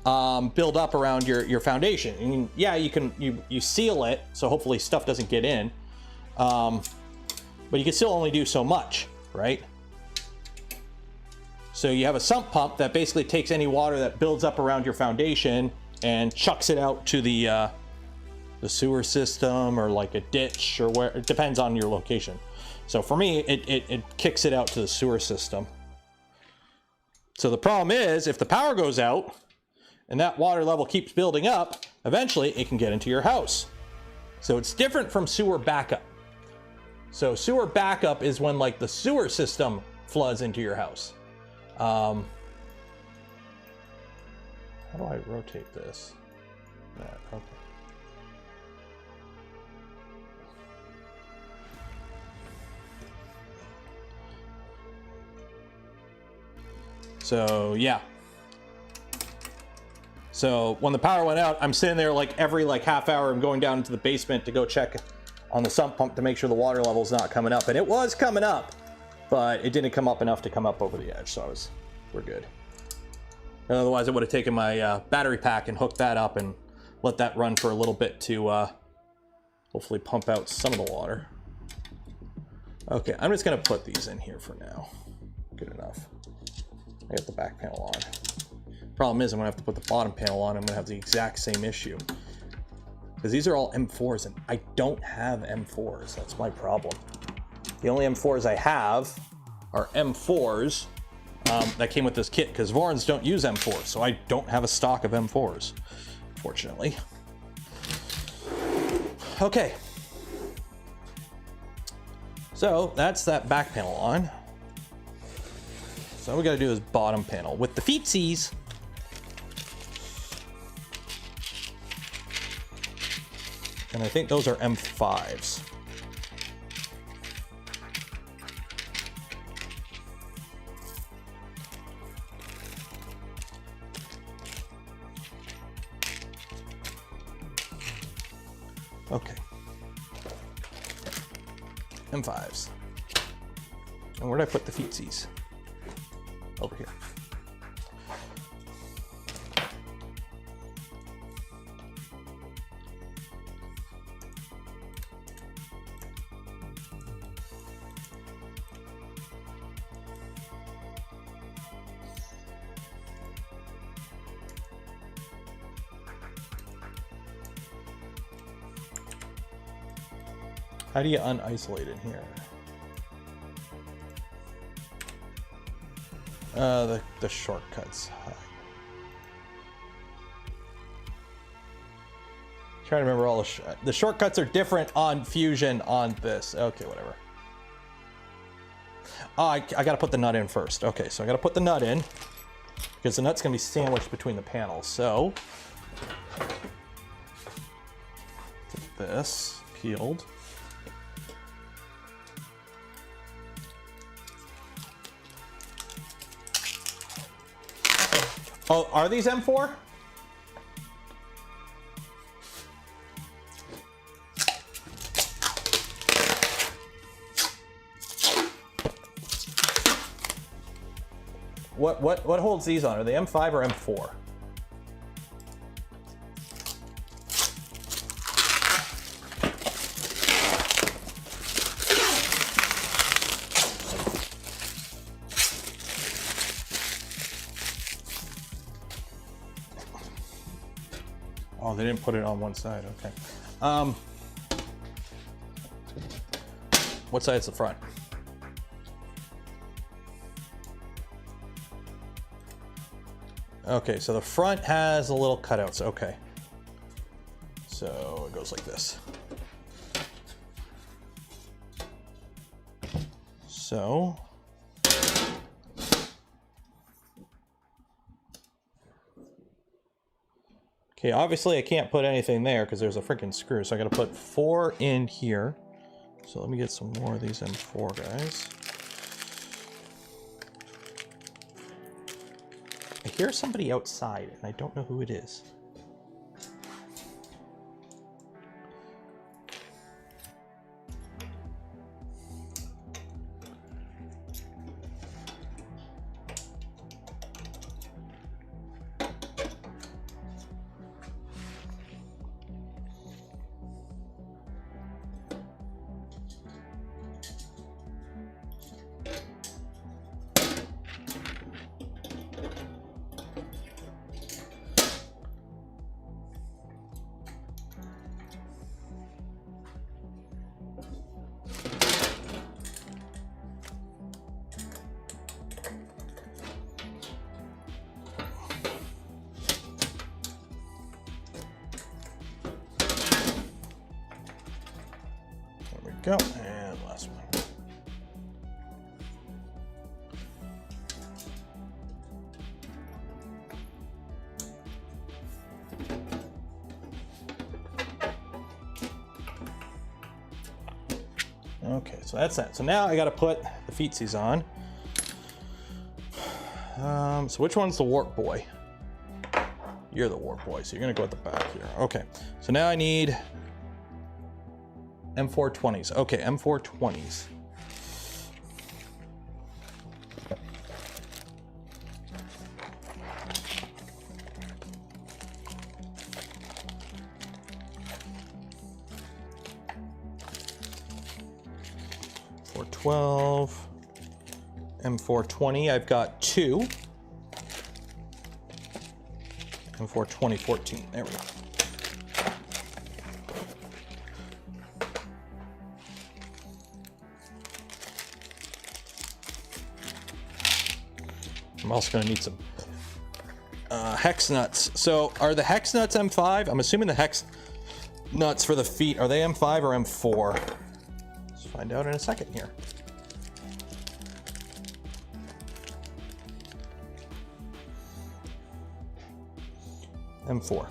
build up around your foundation. And yeah, you seal it, so hopefully stuff doesn't get in. But you can still only do so much, right? So you have a sump pump that basically takes any water that builds up around your foundation and chucks it out to the sewer system or like a ditch or where, it depends on your location. So for me, it kicks it out to the sewer system. So the problem is, if the power goes out and that water level keeps building up, eventually it can get into your house. So it's different from sewer backup. So sewer backup is when like the sewer system floods into your house. How do I rotate this? Okay. So yeah. So when the power went out, I'm sitting there like every half hour, I'm going down into the basement to go check on the sump pump to make sure the water level's not coming up. And it was coming up, but it didn't come up enough to come up over the edge, so we're good. Otherwise, I would have taken my battery pack and hooked that up and let that run for a little bit to hopefully pump out some of the water. Okay, I'm just gonna put these in here for now. Good enough. I got the back panel on. Problem is, I'm gonna have to put the bottom panel on. I'm gonna have the exact same issue. Because these are all M4s, and I don't have M4s. That's my problem. The only M4s I have are M4s that came with this kit, because Vorons don't use M4s, so I don't have a stock of M4s, fortunately. Okay. So that's that back panel on. So all we gotta do is bottom panel with the feetsies. And I think those are M5s. Okay. M5s. And where did I put the feetsies? Over here. How do you unisolate in here? The shortcuts. Trying to remember all the shortcuts are different on Fusion on this. Okay, whatever. Oh, I gotta put the nut in first. Okay, so I gotta put the nut in because the nut's gonna be sandwiched between the panels. So get this peeled. Oh, are these M4? What holds these on? Are they M5 or M4? Oh, they didn't put it on one side. Okay. What side's the front? Okay, so the front has a little cutouts. Okay. So it goes like this. So okay, obviously I can't put anything there because there's a freaking screw, so I gotta put 4 in here. So let me get some more of these M4 guys. I hear somebody outside and I don't know who it is. Go, and last one. Okay, so that's that. So now I got to put the feetsies on. So which one's the warp boy? You're the warp boy, so you're gonna go at the back here. Okay, so now I need M420s. Okay, M420s. M412, M420, I've got 2. M420 14, there we go. I'm also going to need some hex nuts. So are the hex nuts M5? I'm assuming the hex nuts for the feet, are they M5 or M4? Let's find out in a second here. M4.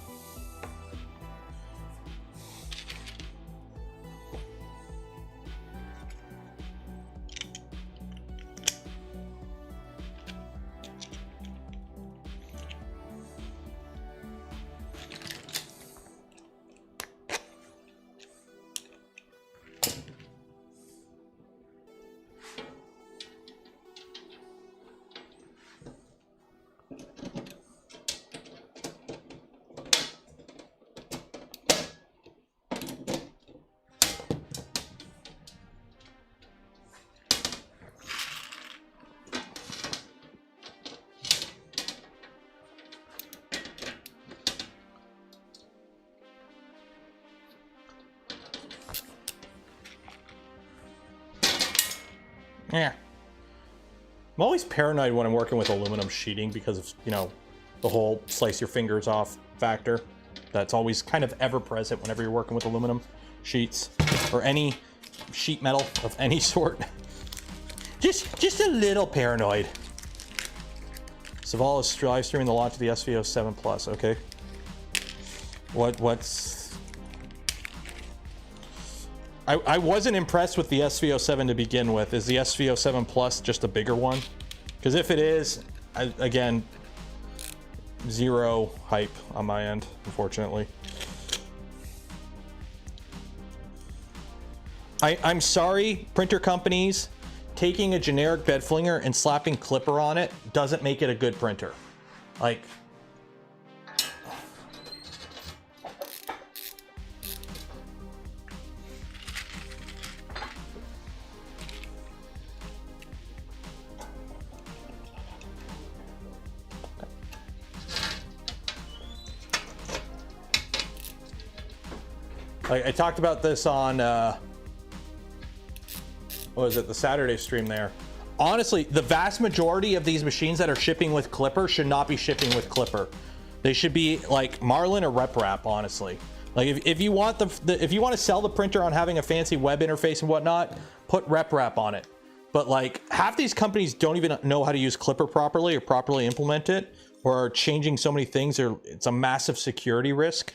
Yeah. I'm always paranoid when I'm working with aluminum sheeting because of, you know, the whole slice your fingers off factor. That's always kind of ever present whenever you're working with aluminum sheets or any sheet metal of any sort. Just a little paranoid. Saval is live streaming the launch of the SVO7 Plus. Okay. What's... I wasn't impressed with the SVO7 to begin with. Is the SVO7 Plus just a bigger one? Because if it is, again, zero hype on my end, unfortunately. I'm sorry, printer companies, taking a generic bed flinger and slapping clipper on it doesn't make it a good printer. Like... I talked about this on, what was it, the Saturday stream there. Honestly, the vast majority of these machines that are shipping with clipper should not be shipping with clipper. They should be like Marlin or Rep Wrap, honestly. Like if you want if you want to sell the printer on having a fancy web interface and whatnot, put Rep Wrap on it. But like half these companies don't even know how to use clipper properly or properly implement it, or are changing so many things, it's a massive security risk.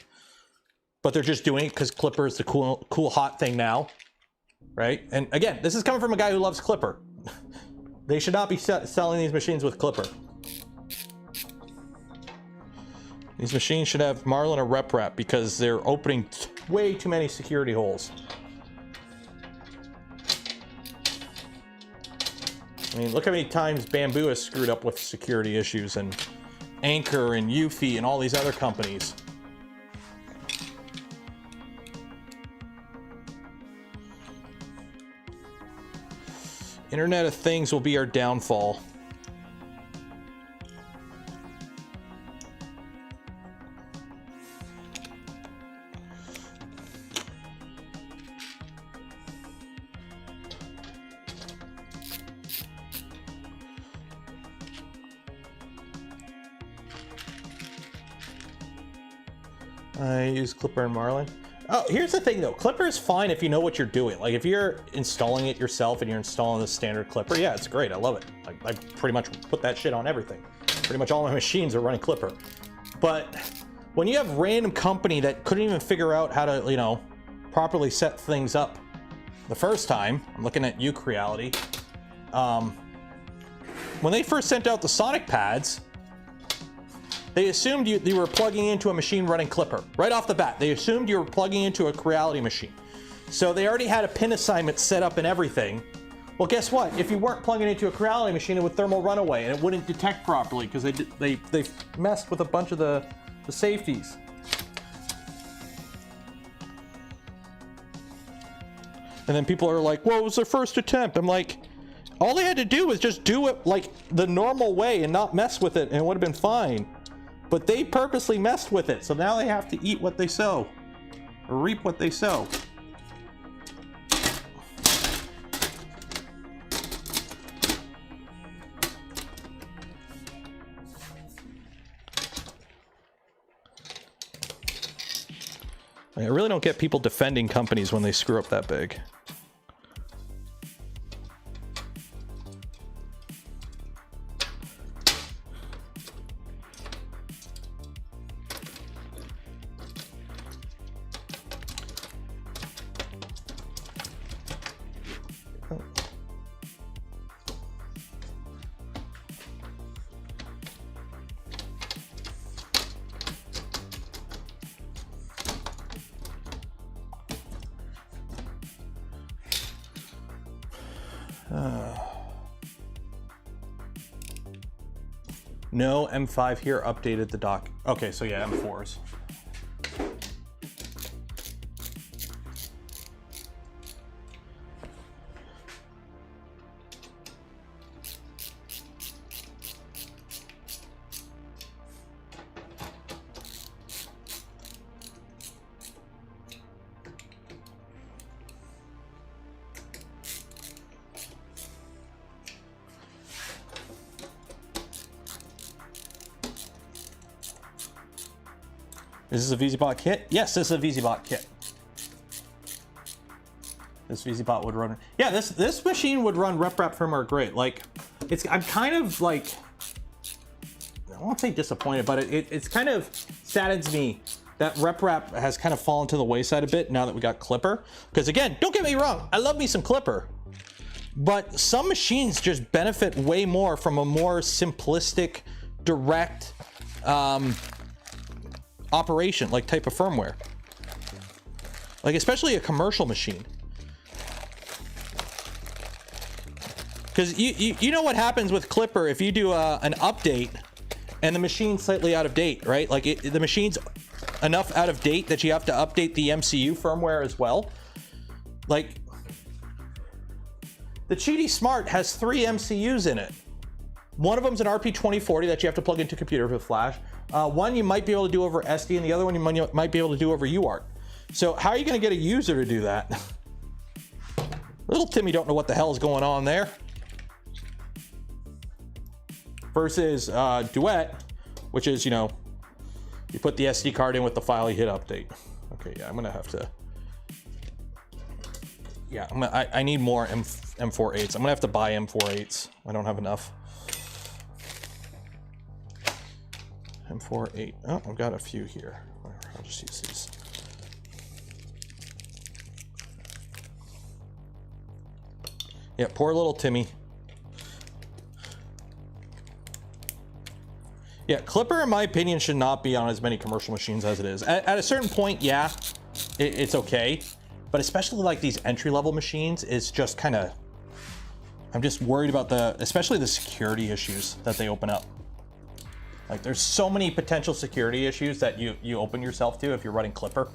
But they're just doing it because clipper is the cool hot thing now, right? And again, this is coming from a guy who loves clipper. They should not be selling these machines with clipper. These machines should have Marlin or Rep Wrap because they're opening way too many security holes. I mean, look how many times Bamboo has screwed up with security issues, and Anchor and Eufy and all these other companies. Internet of Things will be our downfall. I use Clipper and Marlin. Oh, here's the thing though. Clipper is fine if you know what you're doing. Like if you're installing it yourself and you're installing the standard Clipper, yeah, it's great. I love it. Like I pretty much put that shit on everything. Pretty much all my machines are running Clipper. But when you have a random company that couldn't even figure out how to, you know, properly set things up the first time, I'm looking at Uke Reality. When they first sent out the Sonic pads, they assumed you were plugging into a machine running Clipper. Right off the bat, they assumed you were plugging into a Creality machine. So they already had a pin assignment set up and everything. Well, guess what? If you weren't plugging into a Creality machine, it would thermal run away and it wouldn't detect properly because they messed with a bunch of the safeties. And then people are like, well, it was their first attempt. I'm like, all they had to do was just do it like the normal way and not mess with it, and it would have been fine. But they purposely messed with it, so now they have to eat what they sow, or reap what they sow. I really don't get people defending companies when they screw up that big. No, M5 here updated the dock. Okay, so yeah, M4s. Is this a VZBOT kit? Yes, this is a VZBOT kit. This VZBOT would run. Yeah, this machine would run RepRap firmware great. Like, I'm kind of like, I won't say disappointed, but it's kind of saddens me that RepRap has kind of fallen to the wayside a bit now that we got Klipper. Because again, don't get me wrong, I love me some Klipper, but some machines just benefit way more from a more simplistic, direct, operation, like type of firmware, like especially a commercial machine, because you know what happens with Klipper if you do an update and the machine's slightly out of date, right? Like the machine's enough out of date that you have to update the MCU firmware as well. Like the Cheaty Smart has 3 MCUs in it. One of them's an RP2040 that you have to plug into a computer with flash. One you might be able to do over SD, and the other one you might be able to do over UART. So how are you going to get a user to do that? Little Timmy don't know what the hell is going on there. Versus Duet, which is, you know, you put the SD card in with the file, you hit update. Okay, yeah, I'm gonna have to. Yeah, I need more M48s. I'm gonna have to buy M48s. I don't have enough. M48. Oh, I've got a few here. I'll just use these. Yeah, poor little Timmy. Yeah, Klipper, in my opinion, should not be on as many commercial machines as it is. At a certain point, yeah, it's okay. But especially like these entry-level machines, it's just kind of... I'm just worried about especially the security issues that they open up. Like, there's so many potential security issues that you open yourself to if you're running Klipper.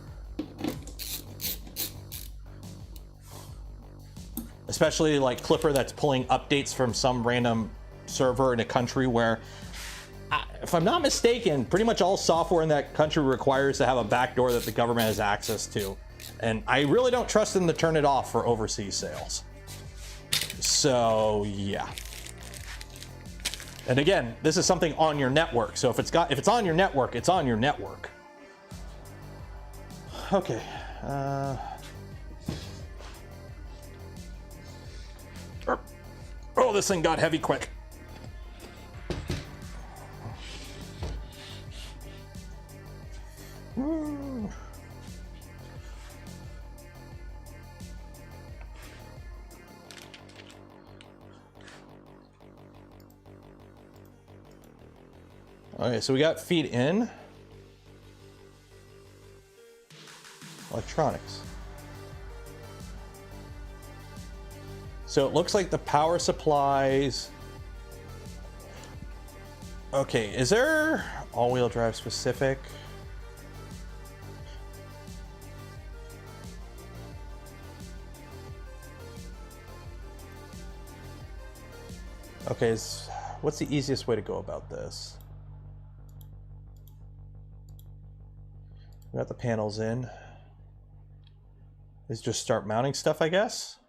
Especially like Klipper that's pulling updates from some random server in a country where, if I'm not mistaken, pretty much all software in that country requires to have a backdoor that the government has access to. And I really don't trust them to turn it off for overseas sales. So, yeah. And again, this is something on your network. So if it's on your network, it's on your network. Okay. Oh, this thing got heavy quick. Okay, so we got feed in. Electronics. So it looks like the power supplies. Okay, is there all-wheel drive specific? Okay, what's the easiest way to go about this? We got the panels in. Is just start mounting stuff, I guess.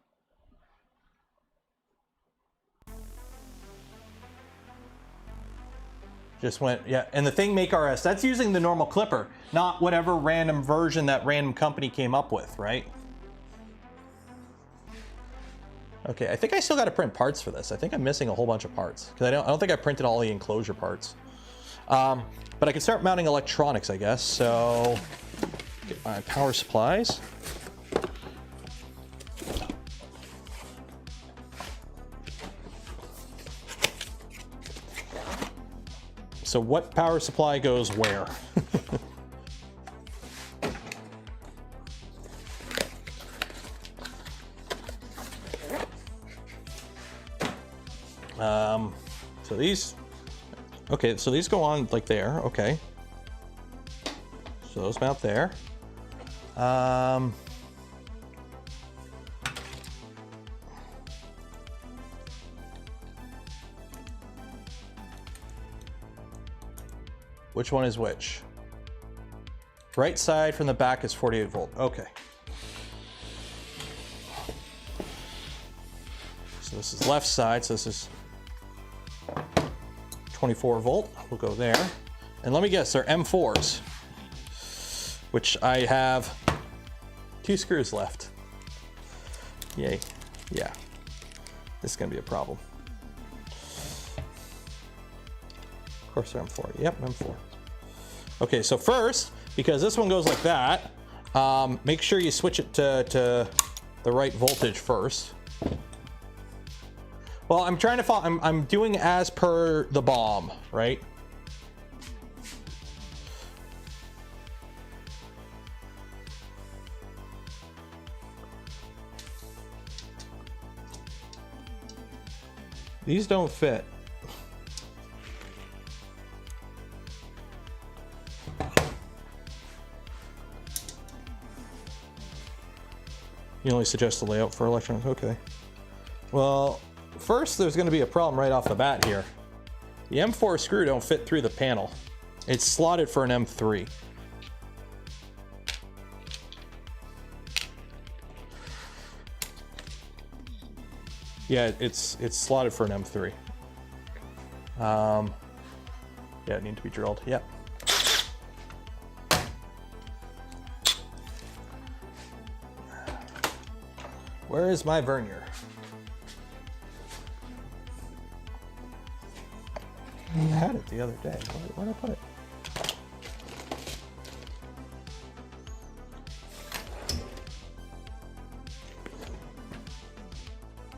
Just went, yeah, and the thing make RS, that's using the normal clipper, not whatever random version that random company came up with, right? Okay, I think I still got to print parts for this. I think I'm missing a whole bunch of parts because I don't think I printed all the enclosure parts. But I can start mounting electronics, I guess. So get my power supplies. So what power supply goes where? So these, okay, so these go on like there, okay. So those mount there. Which one is which? Right side from the back is 48 volt, okay. So this is left side, so this is 24 volt, we'll go there. And let me guess, they're M4s, which I have 2 screws left. Yay, yeah. This is gonna be a problem. Of course they're M4, yep, M4. Okay, so first, because this one goes like that, make sure you switch it to the right voltage first. Well, I'm trying to follow, I'm doing as per the BOM, right? These don't fit. You only suggest the layout for electronics, okay. Well, first there's gonna be a problem right off the bat here. The M4 screw don't fit through the panel. It's slotted for an M3. Yeah, it's slotted for an M3. Yeah, it needs to be drilled, yep. Where is my vernier? I had it the other day. Where did I put it?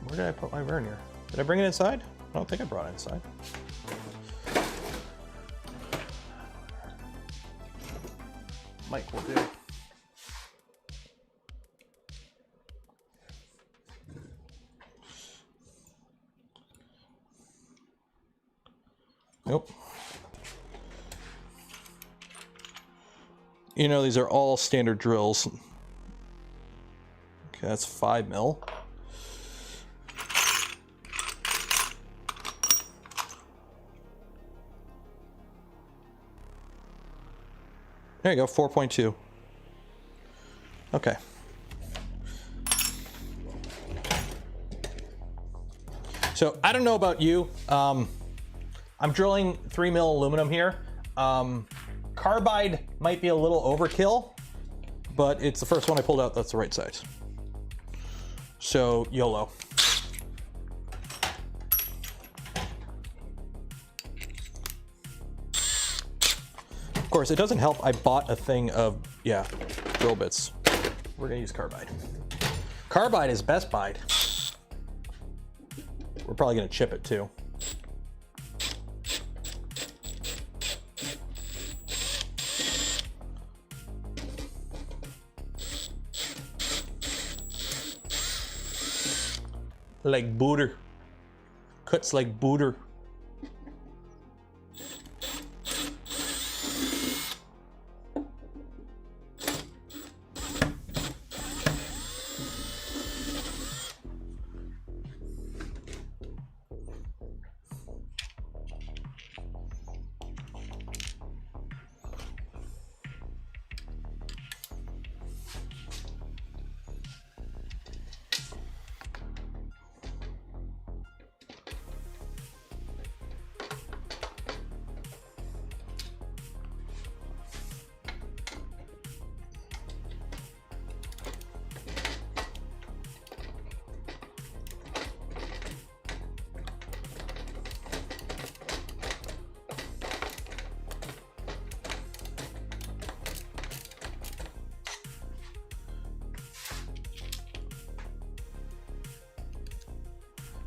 Where did I put my vernier? Did I bring it inside? I don't think I brought it inside. Mike will do. Nope. You know, these are all standard drills. Okay, that's 5 mil. There you go, 4.2. Okay. So I don't know about you. I'm drilling 3 mil aluminum here. Carbide might be a little overkill, but it's the first one I pulled out that's the right size. So YOLO. Of course, it doesn't help. I bought a thing of, yeah, drill bits. We're gonna use carbide. Carbide is best buy. We're probably gonna chip it too. Like booter. Cuts like booter.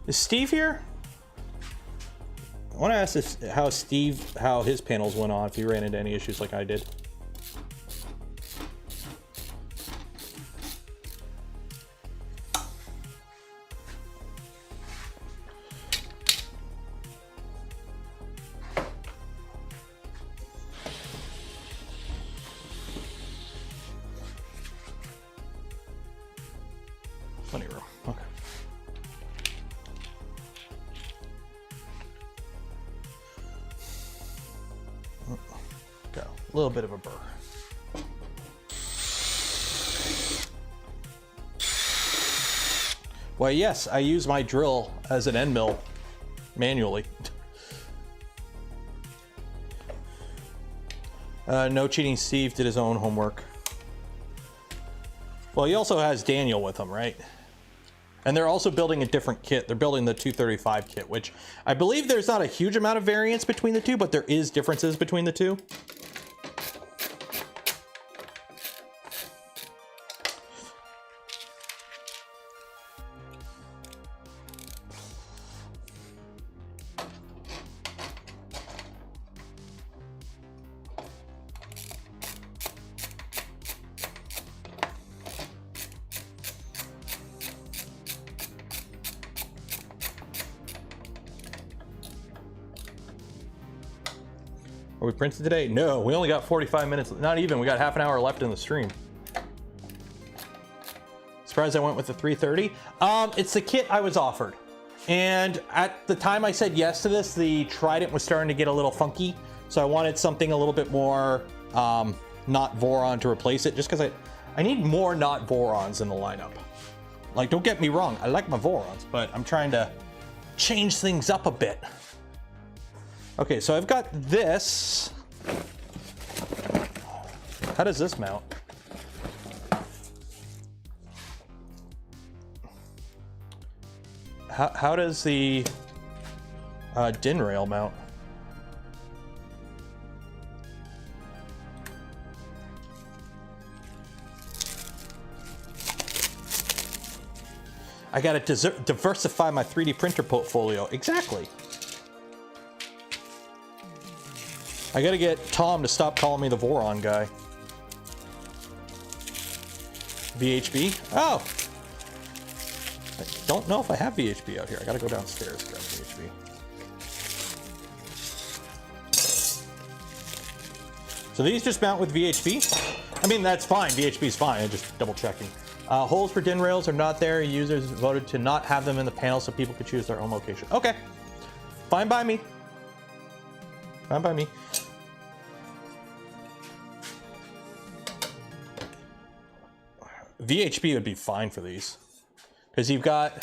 Is Steve here? I want to ask this, how his panels went on, if he ran into any issues like I did. Plenty of room. Okay. Go. A little bit of a burr. Well, yes, I use my drill as an end mill manually. No cheating. Steve did his own homework. Well, he also has Daniel with him, right? And they're also building a different kit. They're building the 235 kit, which I believe there's not a huge amount of variance between the two, but there is differences between the two. Are we printed today? No, we only got 45 minutes. Not even. We got half an hour left in the stream. Surprised I went with the 330. It's the kit I was offered. And at the time I said yes to this, the Trident was starting to get a little funky. So I wanted something a little bit more not Voron to replace it, just because I need more not Vorons in the lineup. Like, don't get me wrong, I like my Vorons, but I'm trying to change things up a bit. Okay, so I've got this. How does this mount? How does the DIN rail mount? I gotta diversify my 3D printer portfolio. Exactly. I gotta get Tom to stop calling me the Voron guy. VHB? Oh! I don't know if I have VHB out here. I gotta go downstairs to grab VHB. So these just mount with VHB? I mean, that's fine. VHB's fine. I'm just double checking. Holes for DIN rails are not there. Users voted to not have them in the panel so people could choose their own location. Okay. Fine by me. Fine by me. VHB would be fine for these. Because you've got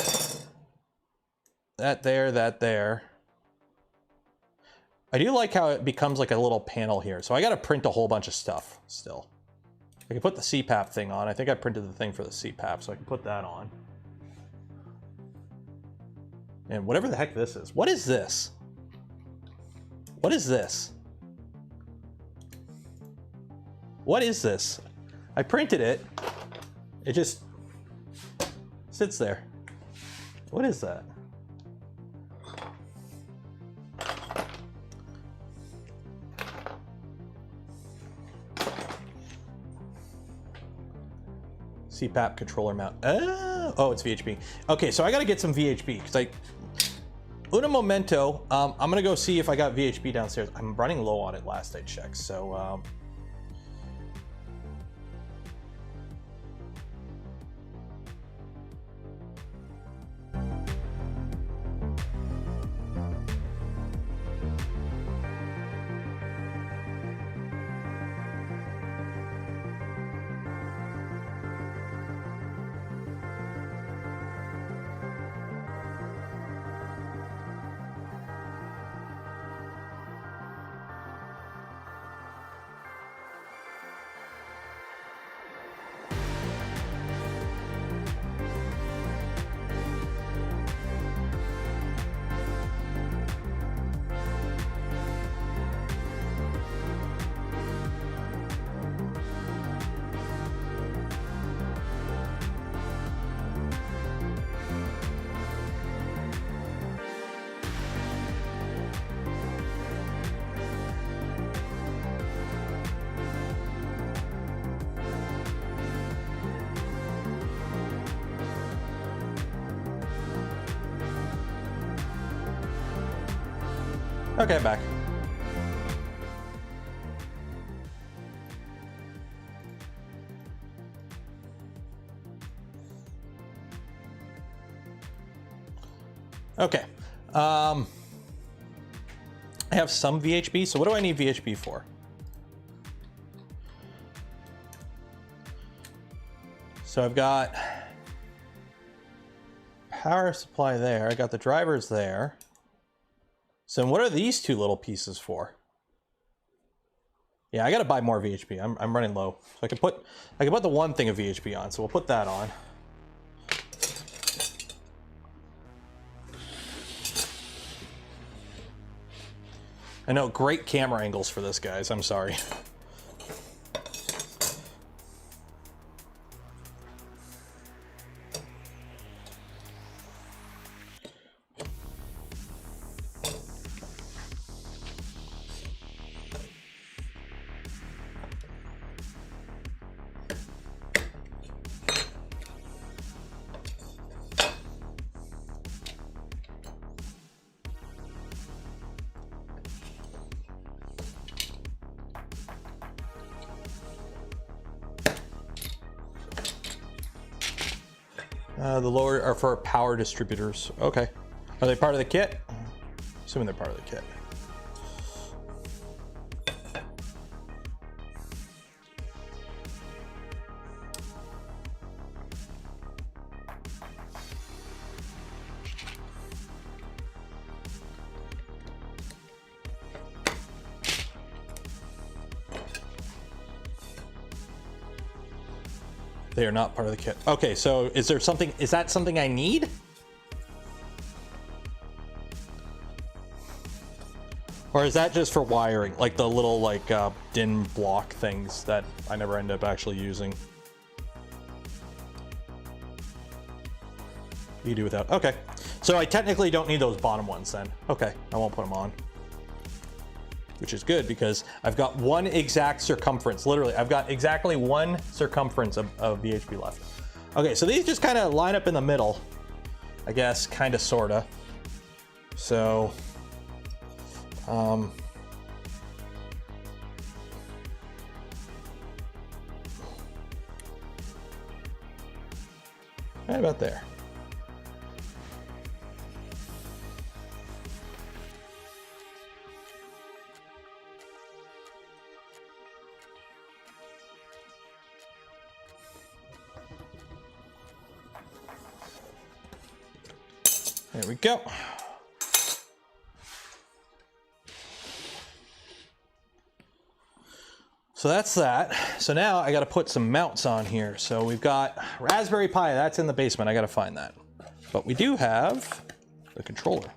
that there, that there. I do like how it becomes like a little panel here. So I got to print a whole bunch of stuff still. I can put the CPAP thing on. I think I printed the thing for the CPAP, so I can put that on. And whatever the heck this is. What is this? What is this? What is this? I printed it. It just sits there. What is that? CPAP controller mount. Oh, it's VHB. Okay, so I gotta get some VHB because Una momento. I'm gonna go see if I got VHB downstairs. I'm running low on it last I checked, so Okay, I'm back. Okay. I have some VHP, so what do I need VHP for? So I've got power supply there. I got the drivers there. So what are these two little pieces for? Yeah, I got to buy more VHP. I'm running low. So I can put the one thing of VHP on. So we'll put that on. I know, great camera angles for this, guys. I'm sorry. The lower are for power distributors. Okay. Are they part of the kit? Assuming they're part of the kit. They are not part of the kit. Okay, so is that something I need? Or is that just for wiring? Like the little DIN block things that I never end up actually using? You do without, okay. So I technically don't need those bottom ones then. Okay, I won't put them on. Which is good because I've got one exact circumference. Literally, I've got exactly one circumference of VHP left. Okay, so these just kind of line up in the middle, I guess, kind of, sort of. So, right about there. There we go. So that's that. So now I got to put some mounts on here. So we've got Raspberry Pi. That's in the basement. I got to find that. But we do have the controller.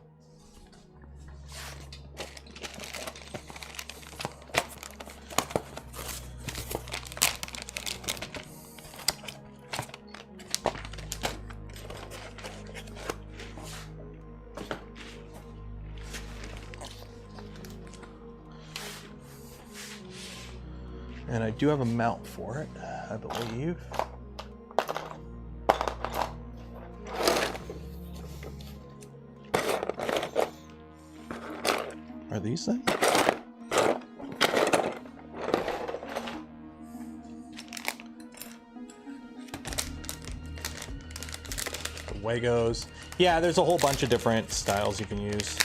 And I do have a mount for it, I believe. Are these things? The Wagos. Yeah, there's a whole bunch of different styles you can use.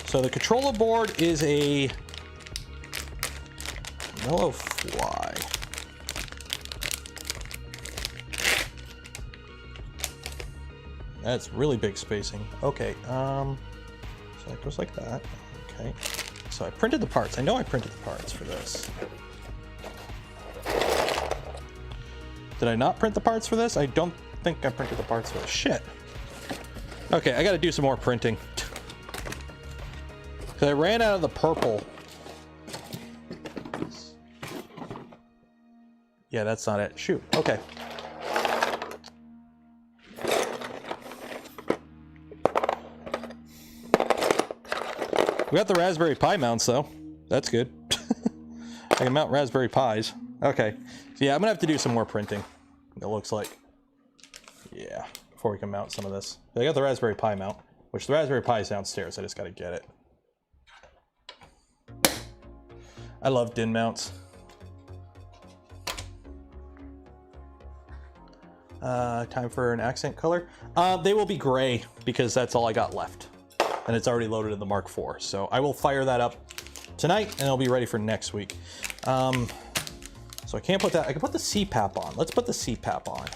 So the controller board is a Mellow Fly. That's really big spacing. Okay, so it goes like that. Okay, so I printed the parts. I know I printed the parts for this. Did I not print the parts for this? I don't think I printed the parts for this. Shit. Okay, I gotta do some more printing. Because I ran out of the purple. Yeah, that's not it. Shoot. Okay. We got the Raspberry Pi mounts, though. That's good. I can mount Raspberry Pis. Okay. So yeah, I'm gonna have to do some more printing. It looks like. Yeah. Before we can mount some of this. I got the Raspberry Pi mount, which the Raspberry Pi is downstairs. I just gotta get it. I love DIN mounts. Time for an accent color. They will be gray because that's all I got left. And it's already loaded in the Mark IV. So I will fire that up tonight and it'll be ready for next week. So I can't put that. I can put the CPAP on. Let's put the CPAP on.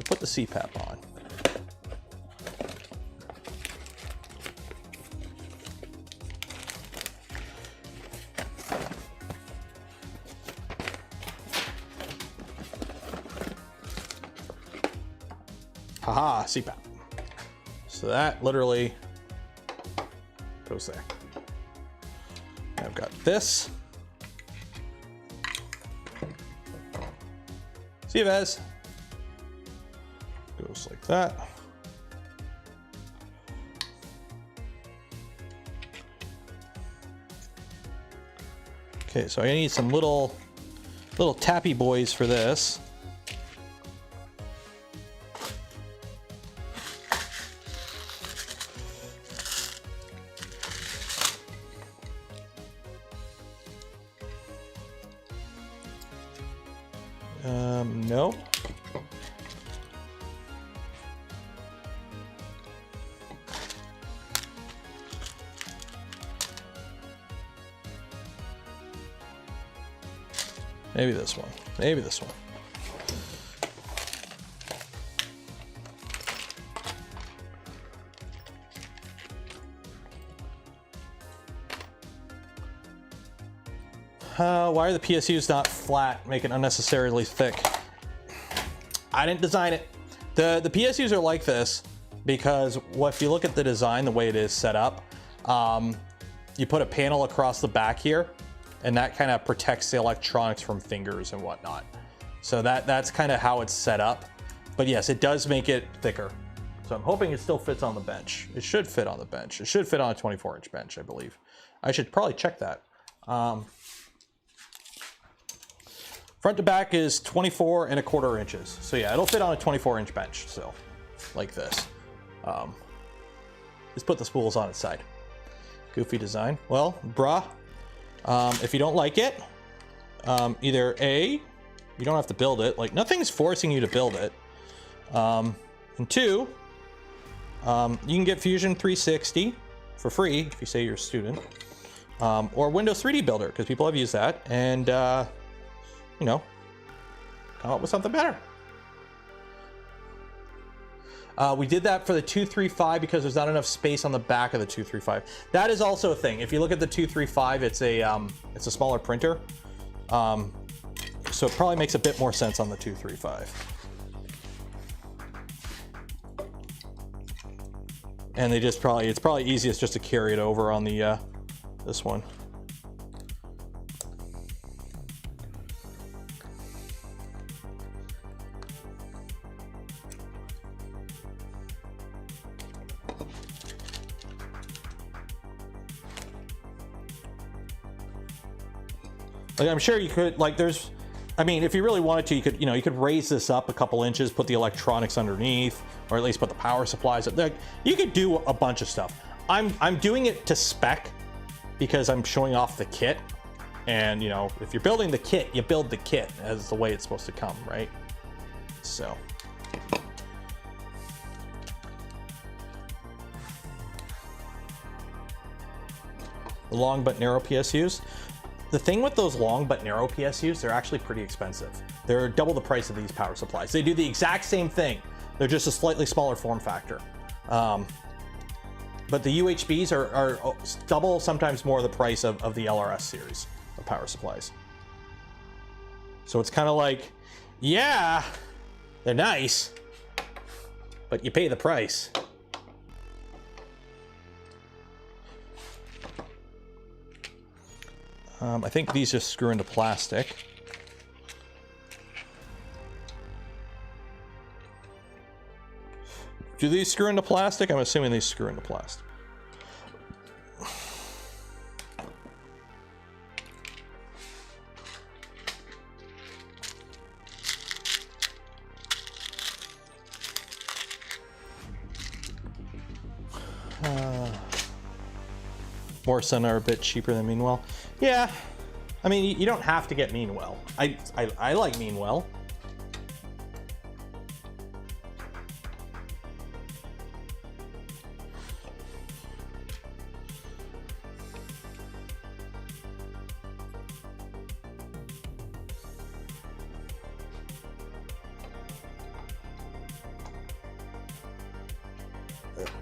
Put the CPAP on. Haha, CPAP. So that literally goes there. I've got this. See you, Vez. Goes like that. Okay, so I need some little tappy boys for this. No. Maybe this one. Maybe this one. Why are the PSUs not flat, make it unnecessarily thick? I didn't design it. The PSUs are like this because if you look at the design, the way it is set up, you put a panel across the back here, and that kind of protects the electronics from fingers and whatnot. So that's kind of how it's set up. But yes, it does make it thicker. So I'm hoping it still fits on the bench. It should fit on the bench. It should fit on a 24-inch bench, I believe. I should probably check that. Front to back is 24¼ inches. So yeah, it'll fit on a 24-inch bench. So like this. Just put the spools on its side. Goofy design. Well, bruh, if you don't like it, either A, you don't have to build it. Like nothing's forcing you to build it. And two, you can get Fusion 360 for free if you say you're a student, or Windows 3D Builder because people have used that, and you know, come up with something better. We did that for the 235 because there's not enough space on the back of the 235. That is also a thing. If you look at the 235, it's a smaller printer, so it probably makes a bit more sense on the 235. And they just it's probably easiest just to carry it over on the this one. Like I'm sure you could, like I mean, if you really wanted to, you could raise this up a couple inches, put the electronics underneath, or at least put the power supplies up. Like, you could do a bunch of stuff. I'm doing it to spec because I'm showing off the kit. And you know, if you're building the kit, you build the kit as the way it's supposed to come, right? So. The long but narrow PSUs. The thing with those long but narrow PSUs, they're actually pretty expensive. They're double the price of these power supplies. They do the exact same thing. They're just a slightly smaller form factor. But the UHBs are double, sometimes more the price of the LRS series of power supplies. So it's kind of like, yeah, they're nice, but you pay the price. I think these just screw into plastic. Do these screw into plastic? I'm assuming these screw into plastic. Morrison are a bit cheaper than Meanwell. Yeah, I mean, you don't have to get Meanwell. I like Meanwell.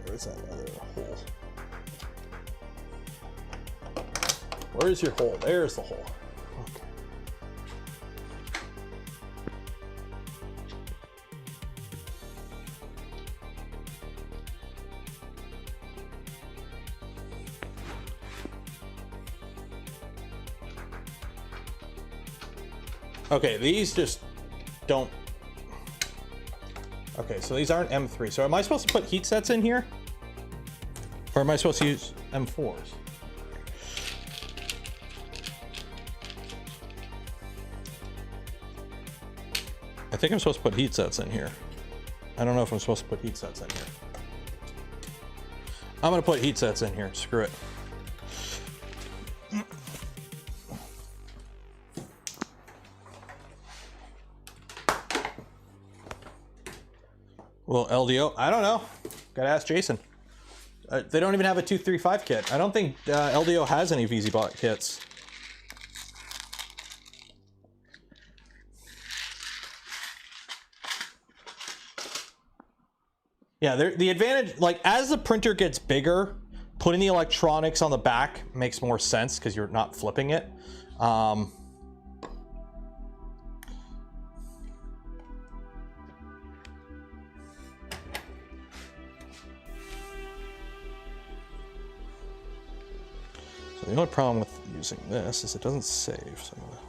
Where's that other hole? Where's your hole? There's the hole. Okay, these just don't. Okay, so these aren't M3. So am I supposed to put heat sets in here? Or am I supposed to use M4s? I think I'm supposed to put heat sets in here. I don't know if I'm supposed to put heat sets in here. I'm gonna put heat sets in here, screw it. Well, LDO, I don't know. Gotta ask Jason. They don't even have a 235 kit. I don't think LDO has any VZBOT kits. Yeah, the advantage, like as the printer gets bigger, putting the electronics on the back makes more sense because you're not flipping it. So the only problem with using this is it doesn't save. So I'm gonna...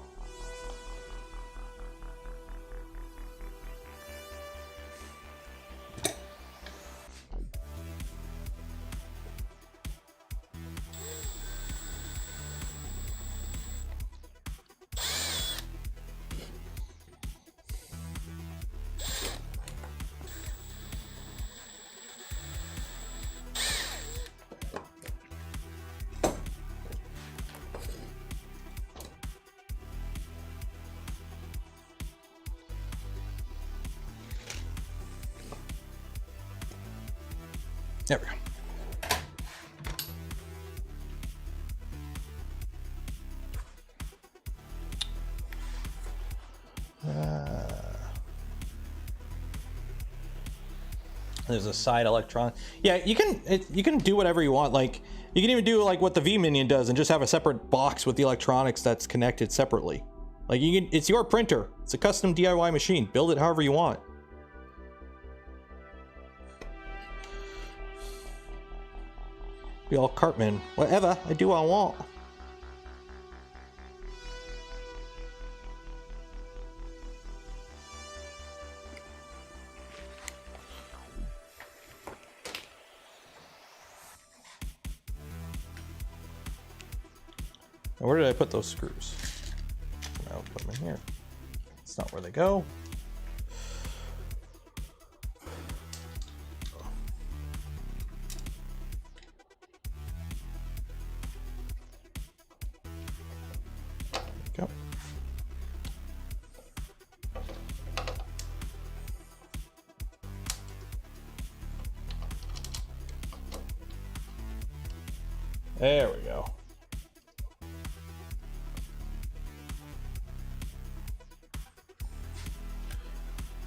There we go. There's a side electron. Yeah, you can do whatever you want. Like you can even do like what the V Minion does and just have a separate box with the electronics that's connected separately. Like you can, it's your printer. It's a custom DIY machine. Build it however you want. Be all Cartman. Whatever, I do what I want. Now, where did I put those screws? I'll put them in here. It's not where they go. Go. There we go.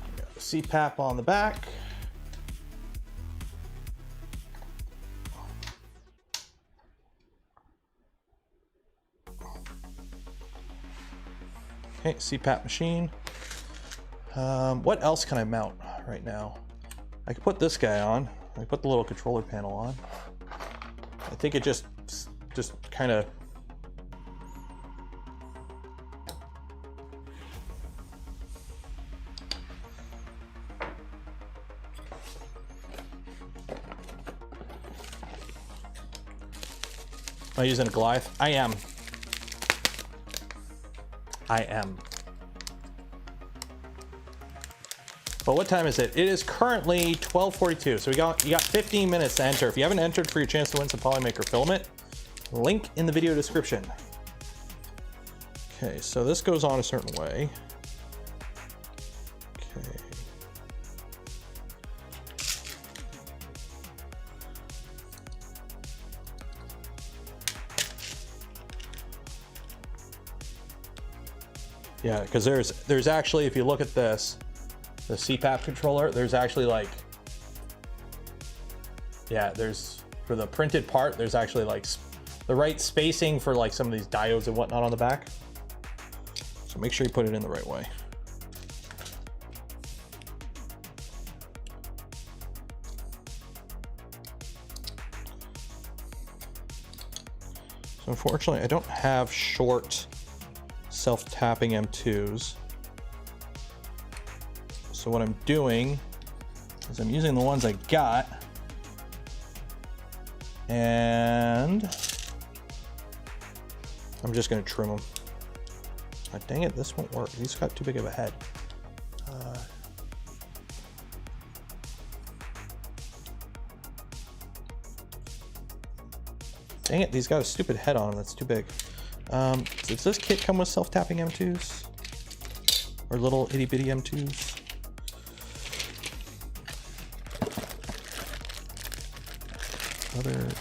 We got the CPAP on the back. Okay, CPAP machine. What else can I mount right now? I could put this guy on. I put the little controller panel on. I think it just kind of. Am I using a Goliath? I am. But what time is it? It is currently 12:42. So you got 15 minutes to enter. If you haven't entered for your chance to win some Polymaker filament, Link in the video description. Okay, so this goes on a certain way. Okay. Yeah, because there's actually, if you look at this, the CPAP controller, there's actually like, yeah, there's, for the printed part, there's actually like the right spacing for like some of these diodes and whatnot on the back. So make sure you put it in the right way. So unfortunately, I don't have short self-tapping M2s. So what I'm doing is I'm using the ones I got, and I'm just going to trim them. Oh, dang it, this won't work. These got too big of a head. Dang it, these got a stupid head on them. That's too big. Does this kit come with self-tapping M2s? Or little itty-bitty M2s? Others.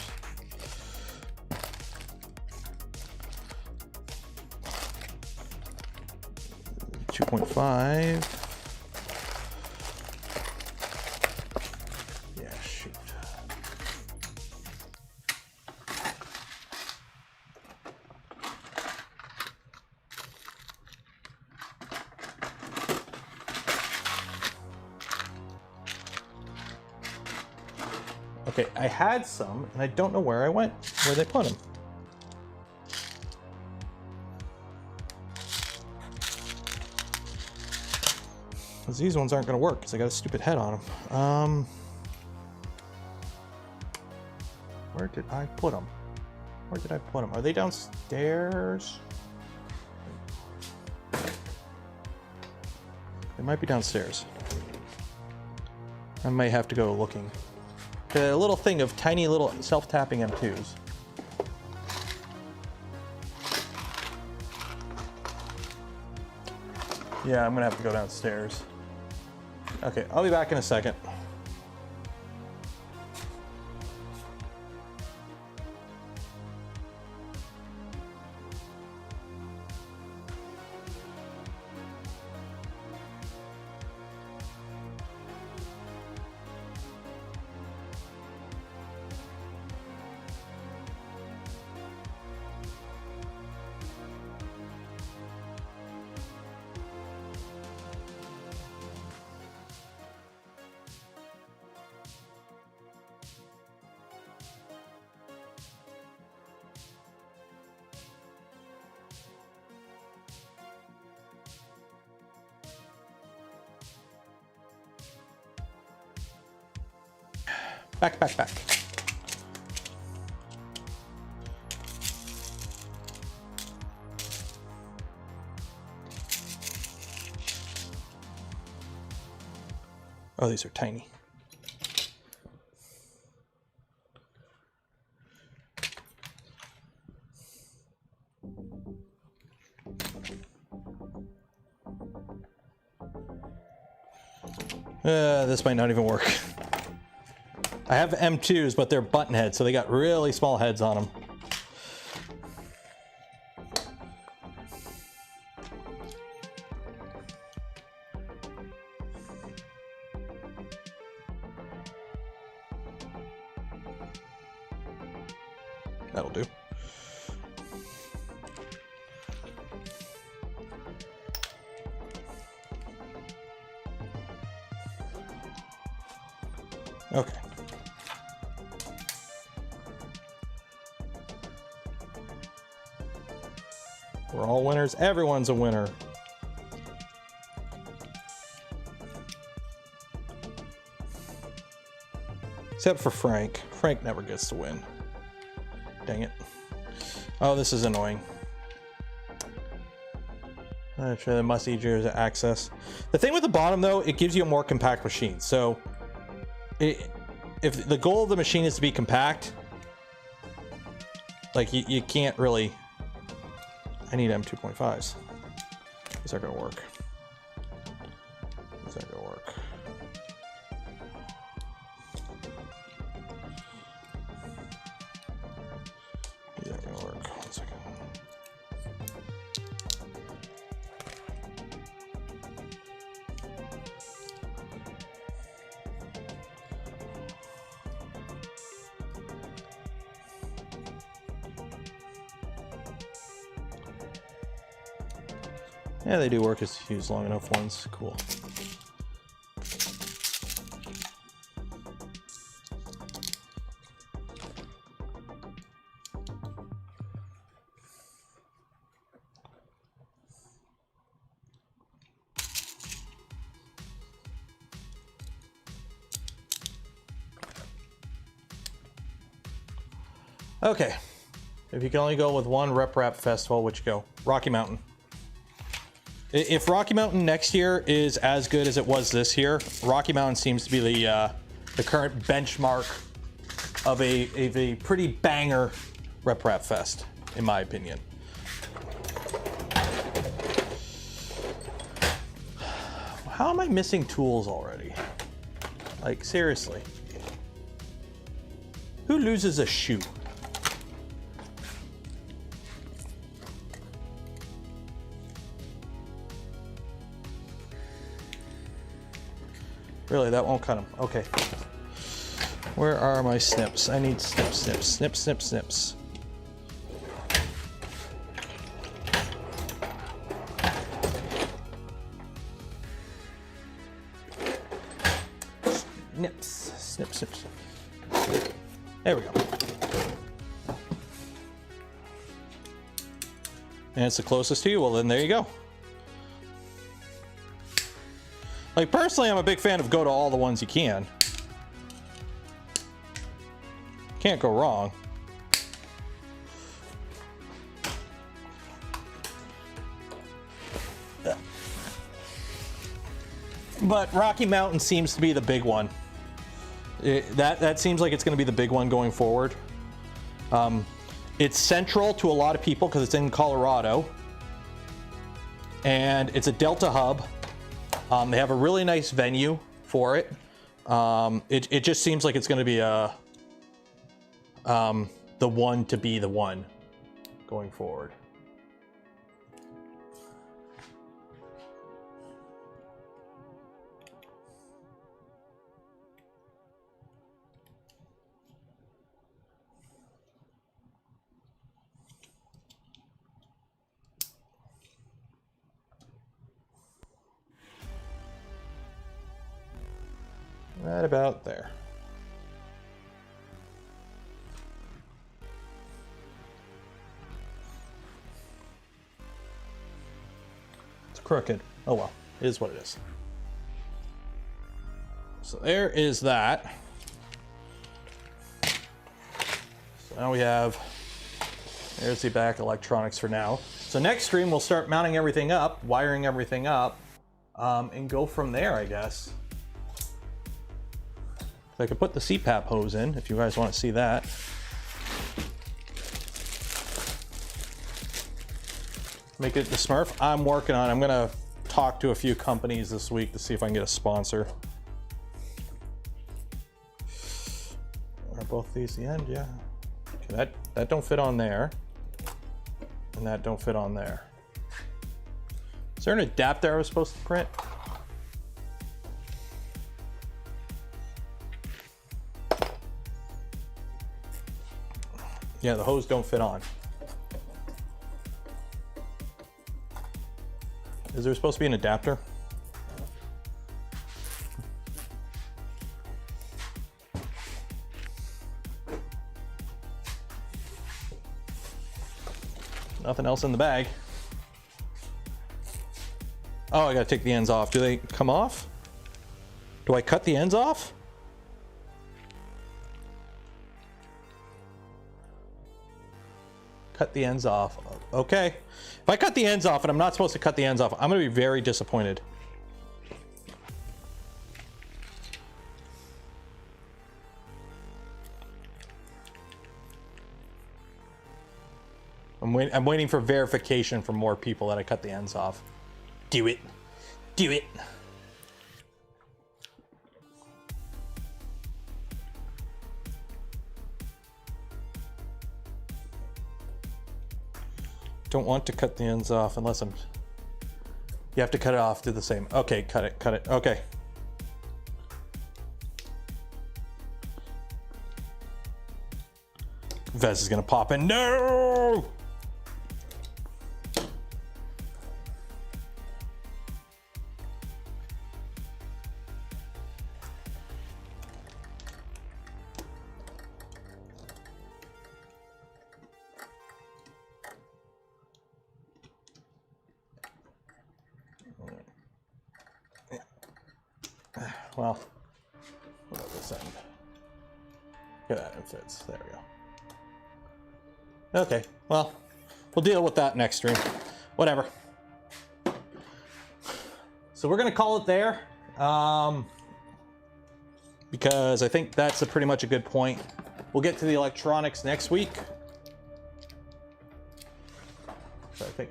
.5. Yeah, shoot. Okay, I had some, and I don't know where they put them. Because these ones aren't going to work because I got a stupid head on them. Where did I put them? Where did I put them? Are they downstairs? They might be downstairs. I might have to go looking. A little thing of tiny little self-tapping M2s. Yeah, I'm gonna have to go downstairs. Okay, I'll be back in a second. Back. Oh, these are tiny. This might not even work. I have M2s, but they're button heads, so they got really small heads on them. That'll do. Okay. We're all winners. Everyone's a winner. Except for Frank. Frank never gets to win. Dang it. Oh, this is annoying. Actually, much easier to access. The thing with the bottom, though, it gives you a more compact machine. So, if the goal of the machine is to be compact, Like you can't really. I need M2.5s. Is that gonna work? Is that gonna work? Is that gonna work? 1 second. Yeah, they do work as you use long enough ones. Cool. Okay. If you can only go with one rep rap festival, which go? Rocky Mountain. If Rocky Mountain next year is as good as it was this year, Rocky Mountain seems to be the current benchmark of a pretty banger Rep Rap Fest, in my opinion. How am I missing tools already? Like, seriously. Who loses a shoe? Really, that won't cut them. Okay. Where are my snips? I need snips, snips, snips, snips, snips. Snips, snips, snips. There we go. And it's the closest to you. Well, then there you go. Like, personally, I'm a big fan of go to all the ones you can. Can't go wrong. But Rocky Mountain seems to be the big one. That seems like it's going to be the big one going forward. It's central to a lot of people because it's in Colorado. And it's a Delta hub. They have a really nice venue for it. It just seems like it's going to be the one to be the one going forward. Right about there. It's crooked. Oh well, it is what it is. So there is that. So now we have, there's the back electronics for now. So next stream we'll start mounting everything up, wiring everything up, and go from there, I guess. I could put the CPAP hose in if you guys want to see that. Make it the Smurf. I'm working on it. I'm gonna talk to a few companies this week to see if I can get a sponsor. Are both these the end? Yeah. Okay, that don't fit on there. And that don't fit on there. Is there an adapter I was supposed to print? Yeah, the hose don't fit on. Is there supposed to be an adapter? Nothing else in the bag. Oh, I gotta take the ends off. Do they come off? Do I cut the ends off? Cut the ends off. Okay. If I cut the ends off and I'm not supposed to cut the ends off, I'm going to be very disappointed. I'm waiting for verification from more people that I cut the ends off. Do it. Do it. Don't want to cut the ends off unless I'm... You have to cut it off, do the same. Okay, cut it, okay. Vez is gonna pop in. No! Well, what about this end? Yeah, it fits. There we go. Okay, well, we'll deal with that next stream. Whatever. So we're gonna call it there, because I think that's pretty much a good point. We'll get to the electronics next week. So I think.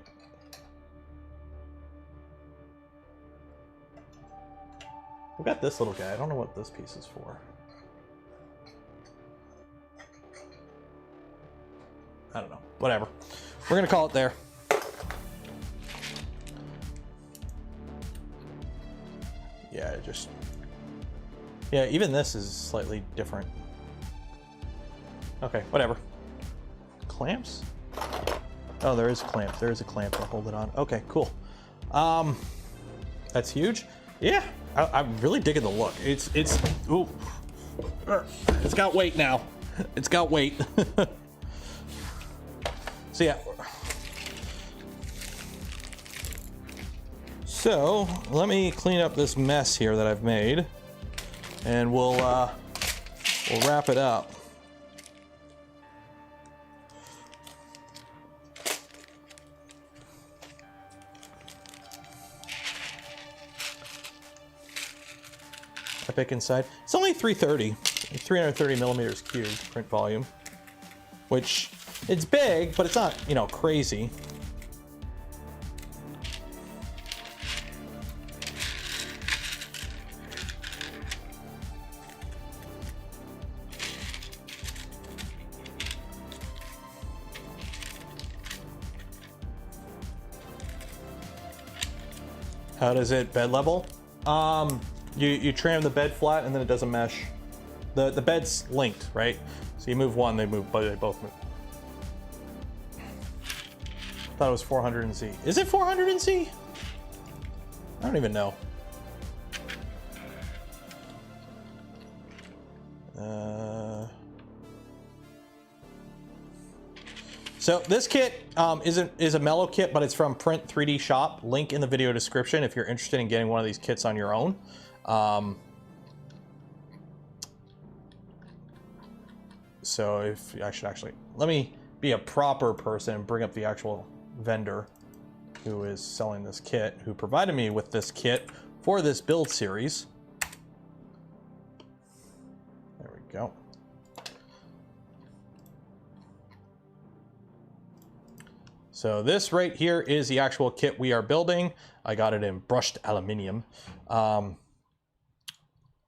We got this little guy. I don't know what this piece is for. I don't know. Whatever. We're gonna call it there. Yeah, yeah, even this is slightly different. Okay, whatever. Clamps? Oh, there is clamps. There is a clamp to hold it on. Okay, cool. That's huge. Yeah, I'm really digging the look. Ooh. It's got weight now. It's got weight. So yeah. So let me clean up this mess here that I've made, and we'll wrap it up. Epic inside. It's only 330 millimeters cubed print volume, which it's big, but it's not, you know, crazy. How does it bed level? You tram the bed flat and then it doesn't mesh. The bed's linked, right? So you move one, they both move. Thought it was 400 in Z. Is it 400 in Z? I don't even know. So this kit is a mellow kit, but it's from Print 3D Shop. Link in the video description if you're interested in getting one of these kits on your own. So if I should actually, let me be a proper person and bring up the actual vendor who is selling this kit, who provided me with this kit for this build series. There we go. So this right here is the actual kit we are building. I got it in brushed aluminum.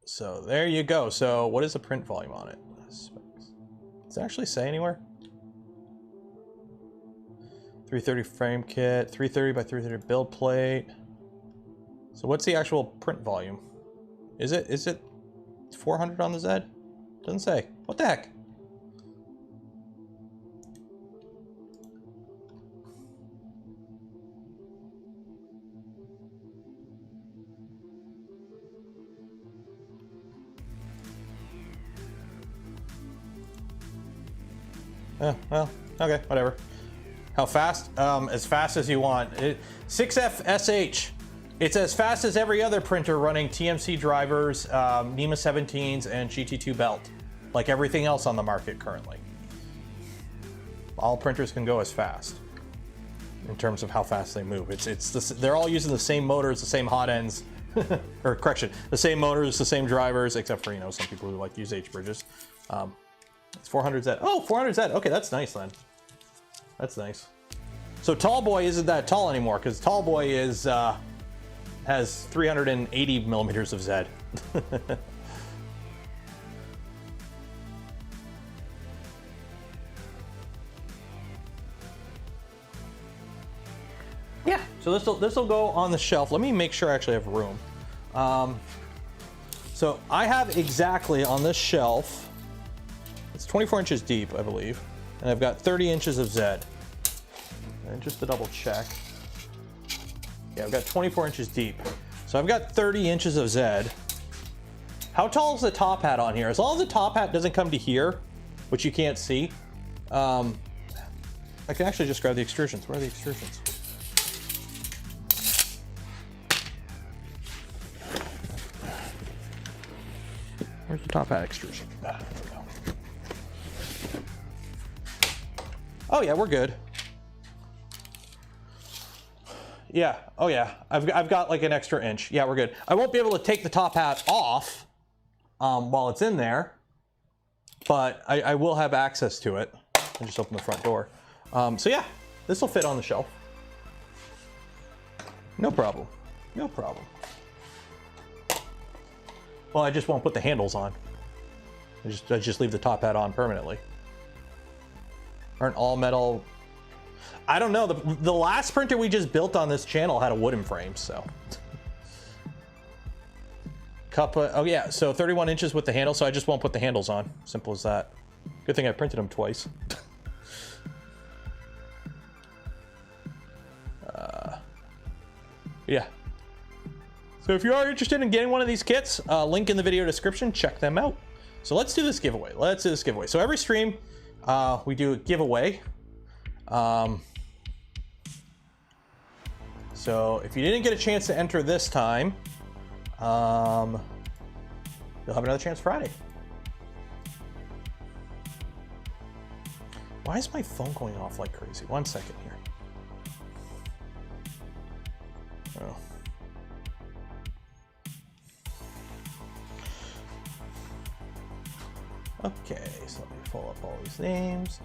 So there you go. So what is the print volume on it? Does it actually say anywhere? 330 frame kit, 330 by 330 build plate. So what's the actual print volume? Is it 400 on the Z? Doesn't say. What the heck? Well, okay, whatever. How fast? As fast as you want. 6F SH. It's as fast as every other printer running TMC drivers, NEMA 17s, and GT2 belt. Like everything else on the market currently. All printers can go as fast in terms of how fast they move. They're all using the same motors, the same hot ends, or correction, the same motors, the same drivers, except for, you know, some people who like to use H-bridges. It's 400Z. Oh, 400Z. Okay, that's nice then. That's nice. So Tall Boy isn't that tall anymore because Tall Boy is has 380 millimeters of Z. Yeah, so this will go on the shelf. Let me make sure I actually have room. So I have exactly on this shelf, it's 24 inches deep, I believe, and I've got 30 inches of Z. And just to double check, yeah, I've got 24 inches deep. So I've got 30 inches of Z. How tall is the top hat on here? As long as the top hat doesn't come to here, which you can't see, I can actually just grab the extrusions. Where are the extrusions? Where's the top hat extrusion? Ah, there we go. Oh yeah, we're good. Yeah, oh yeah, I've got like an extra inch. Yeah, we're good. I won't be able to take the top hat off while it's in there, but I will have access to it. I just open the front door. So yeah, this will fit on the shelf. No problem, no problem. Well, I just won't put the handles on. I just leave the top hat on permanently. Aren't all metal? I don't know. The last printer we just built on this channel had a wooden frame, so. Oh yeah, so 31 inches with the handle, so I just won't put the handles on. Simple as that. Good thing I printed them twice. Yeah. So if you are interested in getting one of these kits, link in the video description, check them out. So let's do this giveaway. So every stream, we do a giveaway. So if you didn't get a chance to enter this time, you'll have another chance Friday. Why is my phone going off like crazy? 1 second here. Oh. Okay, so let me pull up all these names.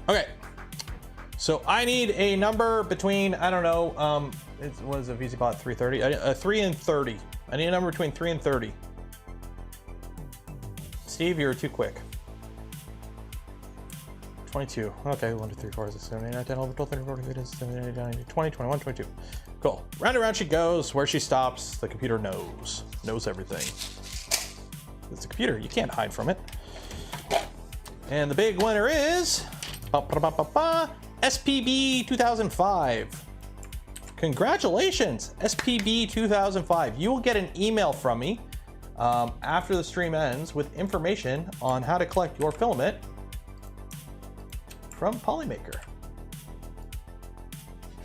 Okay, so I need a number between, I don't know, it was a VZBOT 330, 3 and 30. I need a number between 3 and 30. Steve, you're too quick. 22. Okay, 1, 2, 3, 4, 6, 7, 8, 9, 10, 11, 12, 13, 14, 15, 16, 17, 18, 19, 20, 21, 22. Cool. Round and round she goes. Where she stops, the computer knows everything. It's a computer. You can't hide from it. And the big winner is SPB 2005. Congratulations, SPB 2005. You will get an email from me after the stream ends with information on how to collect your filament from Polymaker.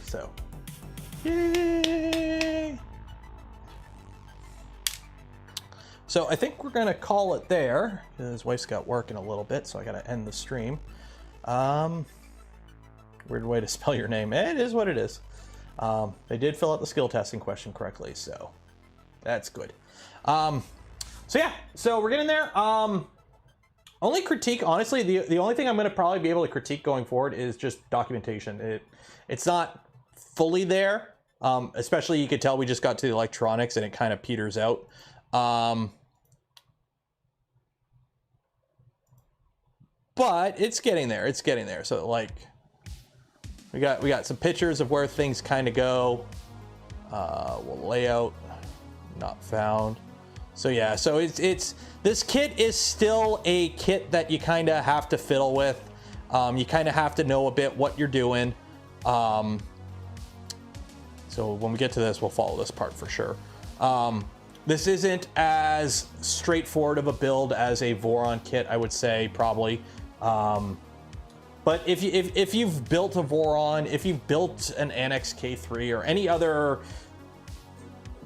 So, yay! So I think we're gonna call it there. His wife's got work in a little bit, so I gotta end the stream. Weird way to spell your name. It is what it is. They did fill out the skill testing question correctly, so that's good. So yeah, so we're getting there. Only critique, honestly, the only thing I'm going to probably be able to critique going forward is just documentation. It's not fully there, especially you could tell we just got to the electronics and it kind of peters out. But it's getting there. It's getting there. So like we got some pictures of where things kind of go. Well, layout not found. So yeah, so it's this kit is still a kit that you kind of have to fiddle with. You kind of have to know a bit what you're doing. So when we get to this, we'll follow this part for sure. This isn't as straightforward of a build as a Voron kit, I would say, probably. But if you've built a Voron, if you've built an Annex K3 or any other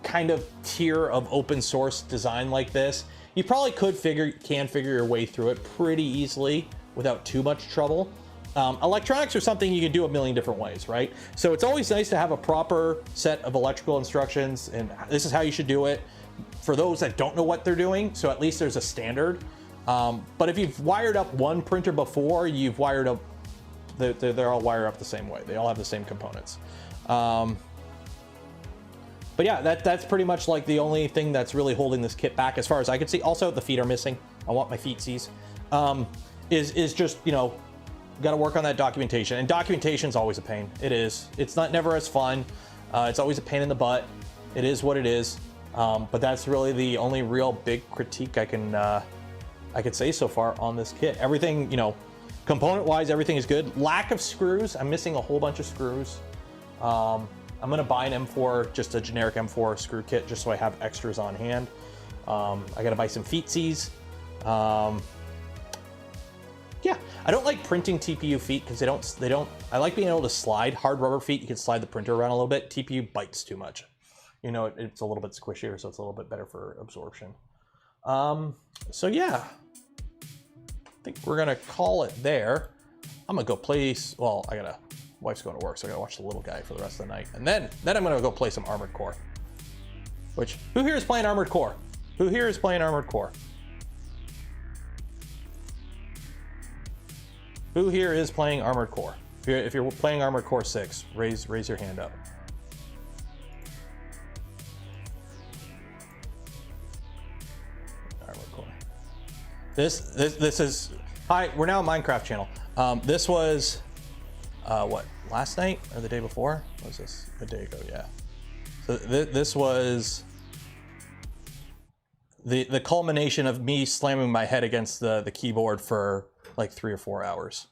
kind of tier of open source design like this, You probably can figure your way through it pretty easily without too much trouble. Electronics are something you can do a million different ways, right? So it's always nice to have a proper set of electrical instructions, and this is how you should do it for those that don't know what they're doing. So at least there's a standard. But if you've wired up one printer before, you've wired up, they're all wired up the same way. They all have the same components. But yeah, that's pretty much like the only thing that's really holding this kit back as far as I can see. Also, the feet are missing. I want my feetsies. Is just, you know, got to work on that documentation, and documentation is always a pain. It is. It's never as fun. It's always a pain in the butt. It is what it is. But that's really the only real big critique I could say so far on this kit. Everything, you know, component-wise, everything is good. Lack of screws. I'm missing a whole bunch of screws. I'm gonna buy an M4, just a generic M4 screw kit, just so I have extras on hand. I gotta buy some feetsies. Yeah, I don't like printing TPU feet because they don't, I like being able to slide. Hard rubber feet, you can slide the printer around a little bit. TPU bites too much. You know, it's a little bit squishier, so it's a little bit better for absorption. So yeah, I think we're gonna call it there. I'm gonna go play, well, wife's going to work, so I gotta watch the little guy for the rest of the night. And then I'm gonna go play some Armored Core. Which, who here is playing Armored Core? Who here is playing Armored Core? Who here is playing Armored Core? If you're playing Armored Core 6, raise your hand up. Armored Core. This is, hi, we're now a Minecraft channel. This was, what, last night or the day before? What was this? A day ago, yeah. So this was the culmination of me slamming my head against the keyboard for like 3 or 4 hours.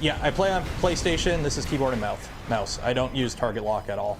Yeah, I play on PlayStation. This is keyboard and mouse. I don't use target lock at all.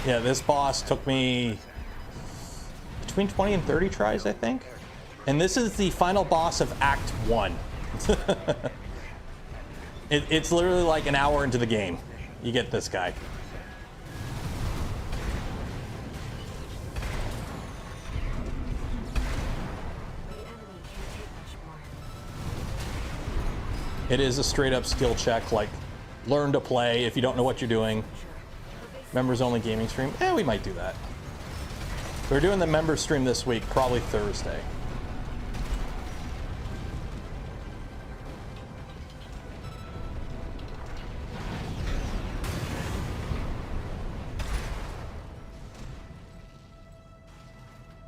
Yeah, this boss took me between 20 and 30 tries, I think. And this is the final boss of Act 1. It's literally like an hour into the game. You get this guy. It is a straight up skill check, like learn to play if you don't know what you're doing. Members only gaming stream? We might do that. We're doing the member stream this week, probably Thursday.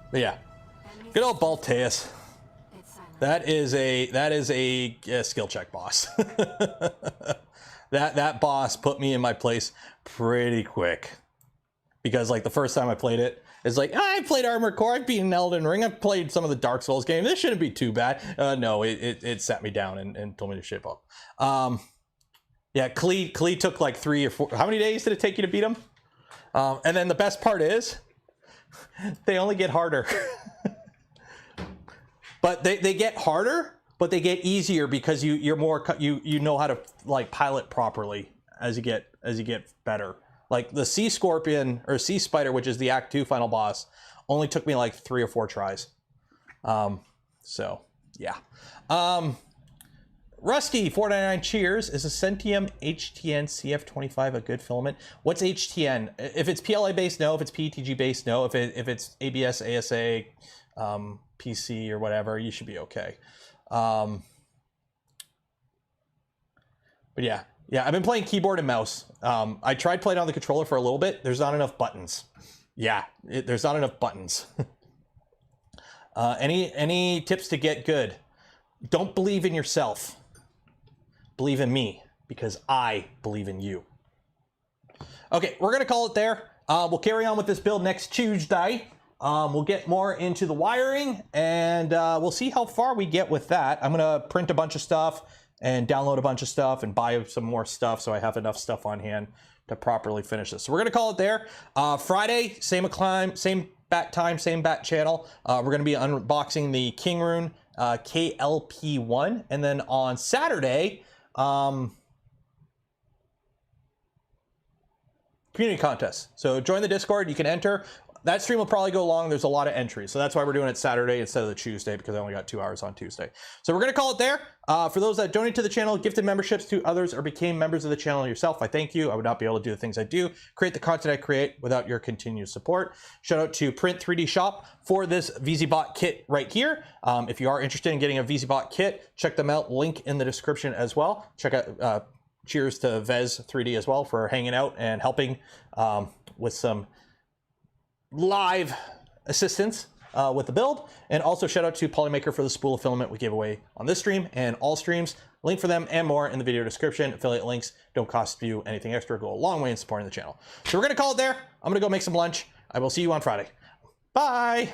But yeah, good old Balteus. That is a skill check boss. That boss put me in my place pretty quick, because like the first time I played it, it's like, I played Armored Core, I've beaten Elden Ring, I've played some of the Dark Souls games, this shouldn't be too bad. No, it sat me down and told me to shape up. Yeah, Klee took like 3 or 4, how many days did it take you to beat him? And then the best part is, they only get harder. But they get harder, but they get easier because you know how to like pilot properly as you get better. Like the Sea Scorpion or Sea Spider, which is the Act 2 final boss, only took me like 3 or 4 tries. So yeah. Rusty 499 cheers. Is a Centium HTN CF25 a good filament? What's HTN? If it's PLA based, no. If it's PETG based, no. If it's ABS, ASA, PC or whatever, you should be okay. But yeah, I've been playing keyboard and mouse. I tried playing on the controller for a little bit. There's not enough buttons. Yeah, there's not enough buttons. Any tips to get good? Don't believe in yourself. Believe in me, because I believe in you. Okay, we're gonna call it there. We'll carry on with this build next Tuesday. We'll get more into the wiring, and we'll see how far we get with that. I'm gonna print a bunch of stuff and download a bunch of stuff and buy some more stuff so I have enough stuff on hand to properly finish this. So we're gonna call it there. Friday, same bat time, same bat channel. We're gonna be unboxing the King Rune KLP1, and then on Saturday, community contest. So join the Discord, you can enter. That stream will probably go long. There's a lot of entries. So that's why we're doing it Saturday instead of the Tuesday, because I only got 2 hours on Tuesday. So we're going to call it there. For those that donate to the channel, gifted memberships to others, or became members of the channel yourself, I thank you. I would not be able to do the things I do, create the content I create without your continued support. Shout out to Print 3D Shop for this VZBOT kit right here. If you are interested in getting a VZBOT kit, check them out. Link in the description as well. Check out, cheers to Vez 3D as well for hanging out and helping with some live assistance with the build. And also shout out to Polymaker for the spool of filament we gave away on this stream and all streams. Link for them and more in the video description. Affiliate links don't cost you anything extra, go a long way in supporting the channel. So we're gonna call it there. I'm gonna go make some lunch. I will see you on Friday. Bye.